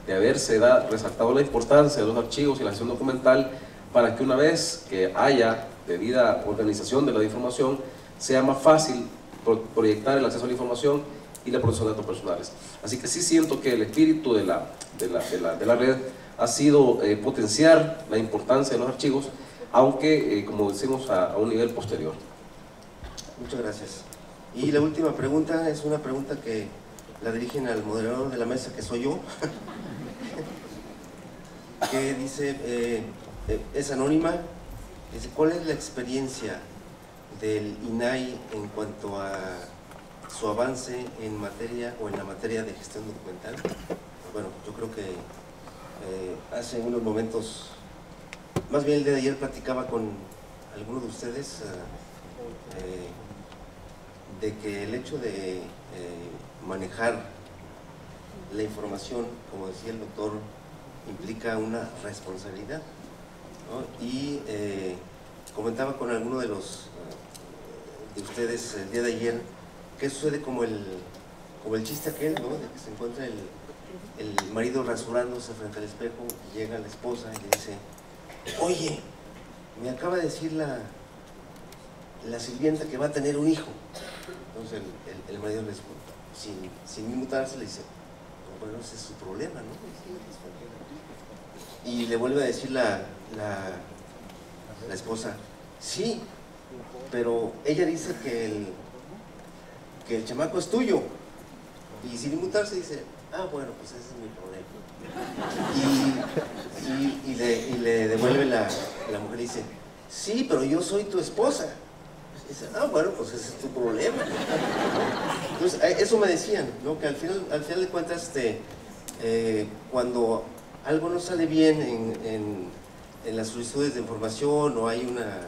de haberse resaltado la importancia de los archivos y la gestión documental, para que una vez que haya debida organización de la información, sea más fácil proyectar el acceso a la información y la protección de datos personales. Así que sí siento que el espíritu de la red ha sido potenciar la importancia de los archivos, aunque, como decimos, a un nivel posterior. Muchas gracias. Y la última pregunta es una pregunta que la dirigen al moderador de la mesa, que soy yo, que dice, es anónima, dice: ¿cuál es la experiencia del INAI en cuanto a su avance en la materia de gestión documental? Bueno, yo creo que hace unos momentos, más bien el día de ayer, platicaba con algunos de ustedes de que el hecho de manejar la información, como decía el doctor, implica una responsabilidad, ¿no? Y comentaba con alguno de ustedes el día de ayer que sucede como el chiste aquel, ¿no? De que se encuentra el marido rasurándose frente al espejo, y llega la esposa y le dice: oye, me acaba de decir la sirvienta que va a tener un hijo. Entonces el marido le responde, sin inmutarse, le dice: bueno, ese es su problema, ¿no? Y le vuelve a decir la esposa: sí, pero ella dice que el chamaco es tuyo. Y sin inmutarse dice: ah, bueno, pues ese es mi problema. Y le devuelve la mujer y dice: sí, pero yo soy tu esposa. Y dice: ah, bueno, pues ese es tu problema. Entonces, eso me decían, ¿no? Que al final de cuentas, cuando algo no sale bien en las solicitudes de información, o hay una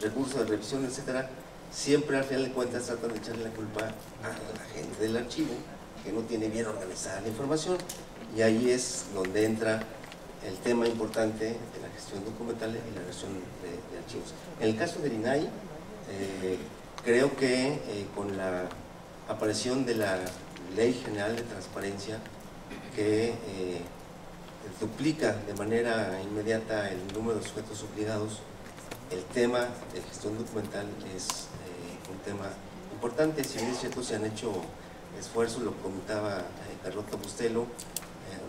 recursos de revisión, etcétera, siempre al final de cuentas tratan de echarle la culpa a la gente del archivo que no tiene bien organizada la información, y ahí es donde entra el tema importante de la gestión documental y la gestión de archivos. En el caso del INAI, creo que con la aparición de la Ley General de Transparencia, que duplica de manera inmediata el número de sujetos obligados, el tema de gestión documental es un tema importante. Si bien es cierto, se han hecho esfuerzos, lo comentaba Carlota Bustelo,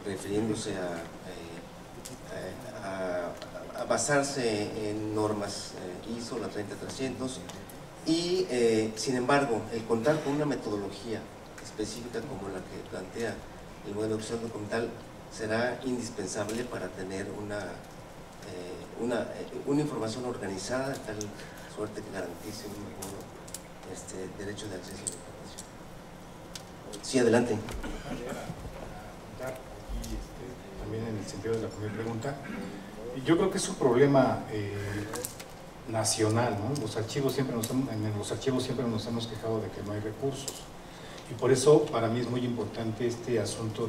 refiriéndose a basarse en normas ISO, la 30300, y sin embargo, el contar con una metodología específica como la que plantea el modelo de gestión documental será indispensable para tener una información organizada de tal suerte que garantice un mejor derecho de acceso a la información. Sí, adelante. También en el sentido de la primera pregunta, yo creo que es un problema nacional, ¿no? En los archivos siempre nos hemos quejado de que no hay recursos, y por eso para mí es muy importante este asunto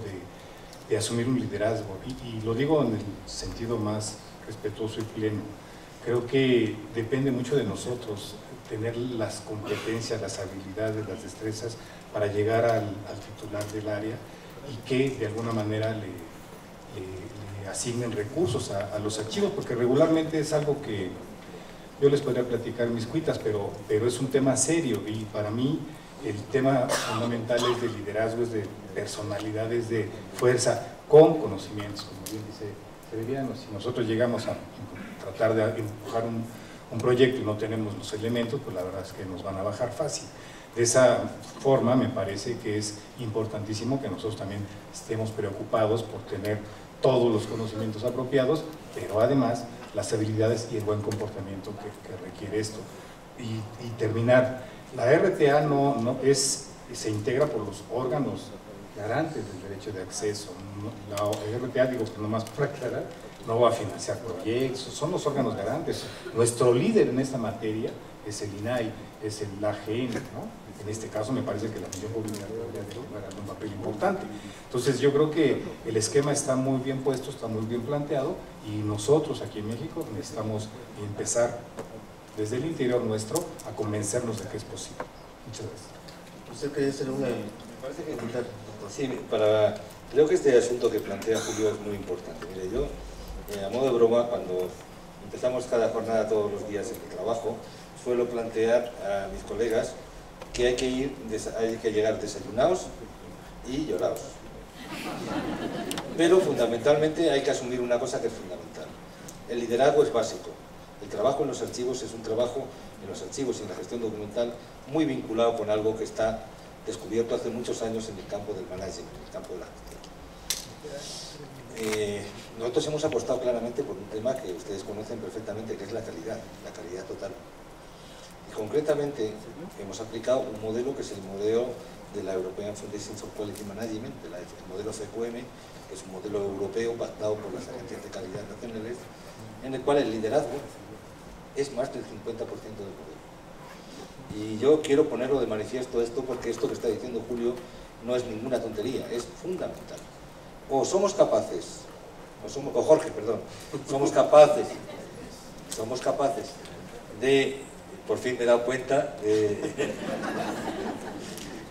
de asumir un liderazgo, y lo digo en el sentido más respetuoso y pleno. Creo que depende mucho de nosotros tener las competencias, las habilidades, las destrezas para llegar al titular del área, y que de alguna manera le asignen recursos a los archivos, porque regularmente es algo que yo les podría platicar mis cuitas, pero es un tema serio, y para mí el tema fundamental es de liderazgo, es de personalidades, de fuerza, con conocimientos, como bien dice Severiano. Si nosotros llegamos a tratar de empujar un proyecto y no tenemos los elementos, pues la verdad es que nos van a bajar fácil. De esa forma me parece que es importantísimo que nosotros también estemos preocupados por tener todos los conocimientos apropiados, pero además las habilidades y el buen comportamiento que requiere esto. Y terminar, la RTA se integra por los órganos garantes del derecho de acceso. La RTA, digo que nomás para aclarar, no va a financiar proyectos, son los órganos garantes. Nuestro líder en esta materia es el INAI, es el AGN, ¿no? En este caso me parece que la función pública debería jugar un papel importante. Entonces yo creo que el esquema está muy bien puesto, está muy bien planteado, y nosotros aquí en México necesitamos empezar desde el interior nuestro a convencernos de que es posible. Muchas gracias. ¿Usted quería hacer una? Me parece que sí, creo que este asunto que plantea Julio es muy importante. Mire, yo, a modo de broma, cuando empezamos cada jornada todos los días en el trabajo, suelo plantear a mis colegas que hay que llegar desayunados y llorados. Pero fundamentalmente hay que asumir una cosa que es fundamental. El liderazgo es básico. El trabajo en los archivos es un trabajo, en los archivos y en la gestión documental, muy vinculado con algo que está descubierto hace muchos años en el campo del management, en el campo de la gestión. Nosotros hemos apostado claramente por un tema que ustedes conocen perfectamente, que es la calidad total. Y concretamente hemos aplicado un modelo que es el modelo de la European Foundation for Quality Management, el modelo CQM, que es un modelo europeo pactado por las agencias de calidad nacionales, en el cual el liderazgo es más del 50% del modelo. Y yo quiero ponerlo de manifiesto esto, porque esto que está diciendo Julio no es ninguna tontería, es fundamental. O somos capaces, o Jorge, perdón, somos capaces de, por fin me he dado cuenta,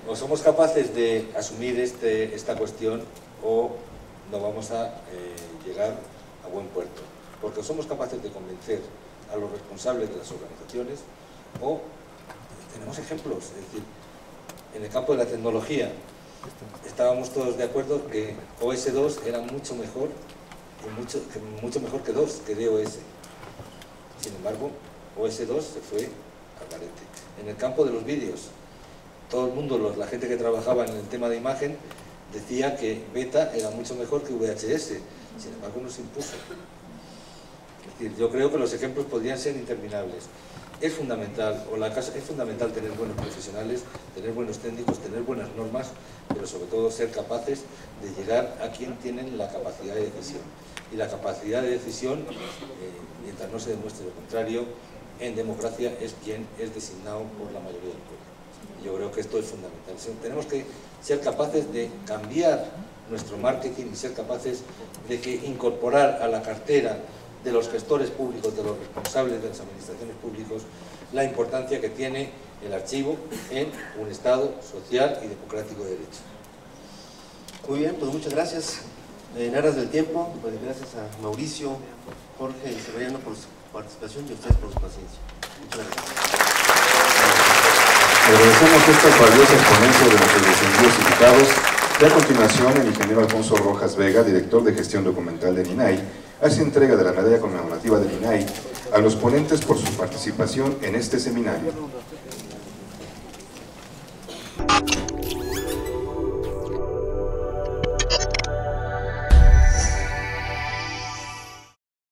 o somos capaces de asumir esta cuestión, o no vamos a llegar a buen puerto. Porque somos capaces de convencer a los responsables de las organizaciones, o tenemos ejemplos. Es decir, en el campo de la tecnología estábamos todos de acuerdo que OS2 era mucho mejor que DOS, que DOS. Sin embargo, OS2 se fue al garete. En el campo de los vídeos, todo el mundo, la gente que trabajaba en el tema de imagen, decía que Beta era mucho mejor que VHS. Sin embargo, no se impuso. Es decir, yo creo que los ejemplos podrían ser interminables. Es fundamental tener buenos profesionales, tener buenos técnicos, tener buenas normas, pero sobre todo ser capaces de llegar a quien tienen la capacidad de decisión. Y la capacidad de decisión mientras no se demuestre lo contrario, en democracia es quien es designado por la mayoría del pueblo. Y yo creo que esto es fundamental. Tenemos que ser capaces de cambiar nuestro marketing y ser capaces de que incorporar a la cartera de los gestores públicos, de los responsables de las administraciones públicas, la importancia que tiene el archivo en un Estado social y democrático de derecho. Muy bien, pues muchas gracias. En aras del tiempo, pues gracias a Mauricio, Jorge y Severiano por su participación y a ustedes por su paciencia. Muchas gracias. Agradecemos estas valiosas ponencias de nuestros distinguidos invitados. Y a continuación, el ingeniero Alfonso Rojas Vega, director de gestión documental del INAI, hace entrega de la medalla conmemorativa del INAI a los ponentes por su participación en este seminario.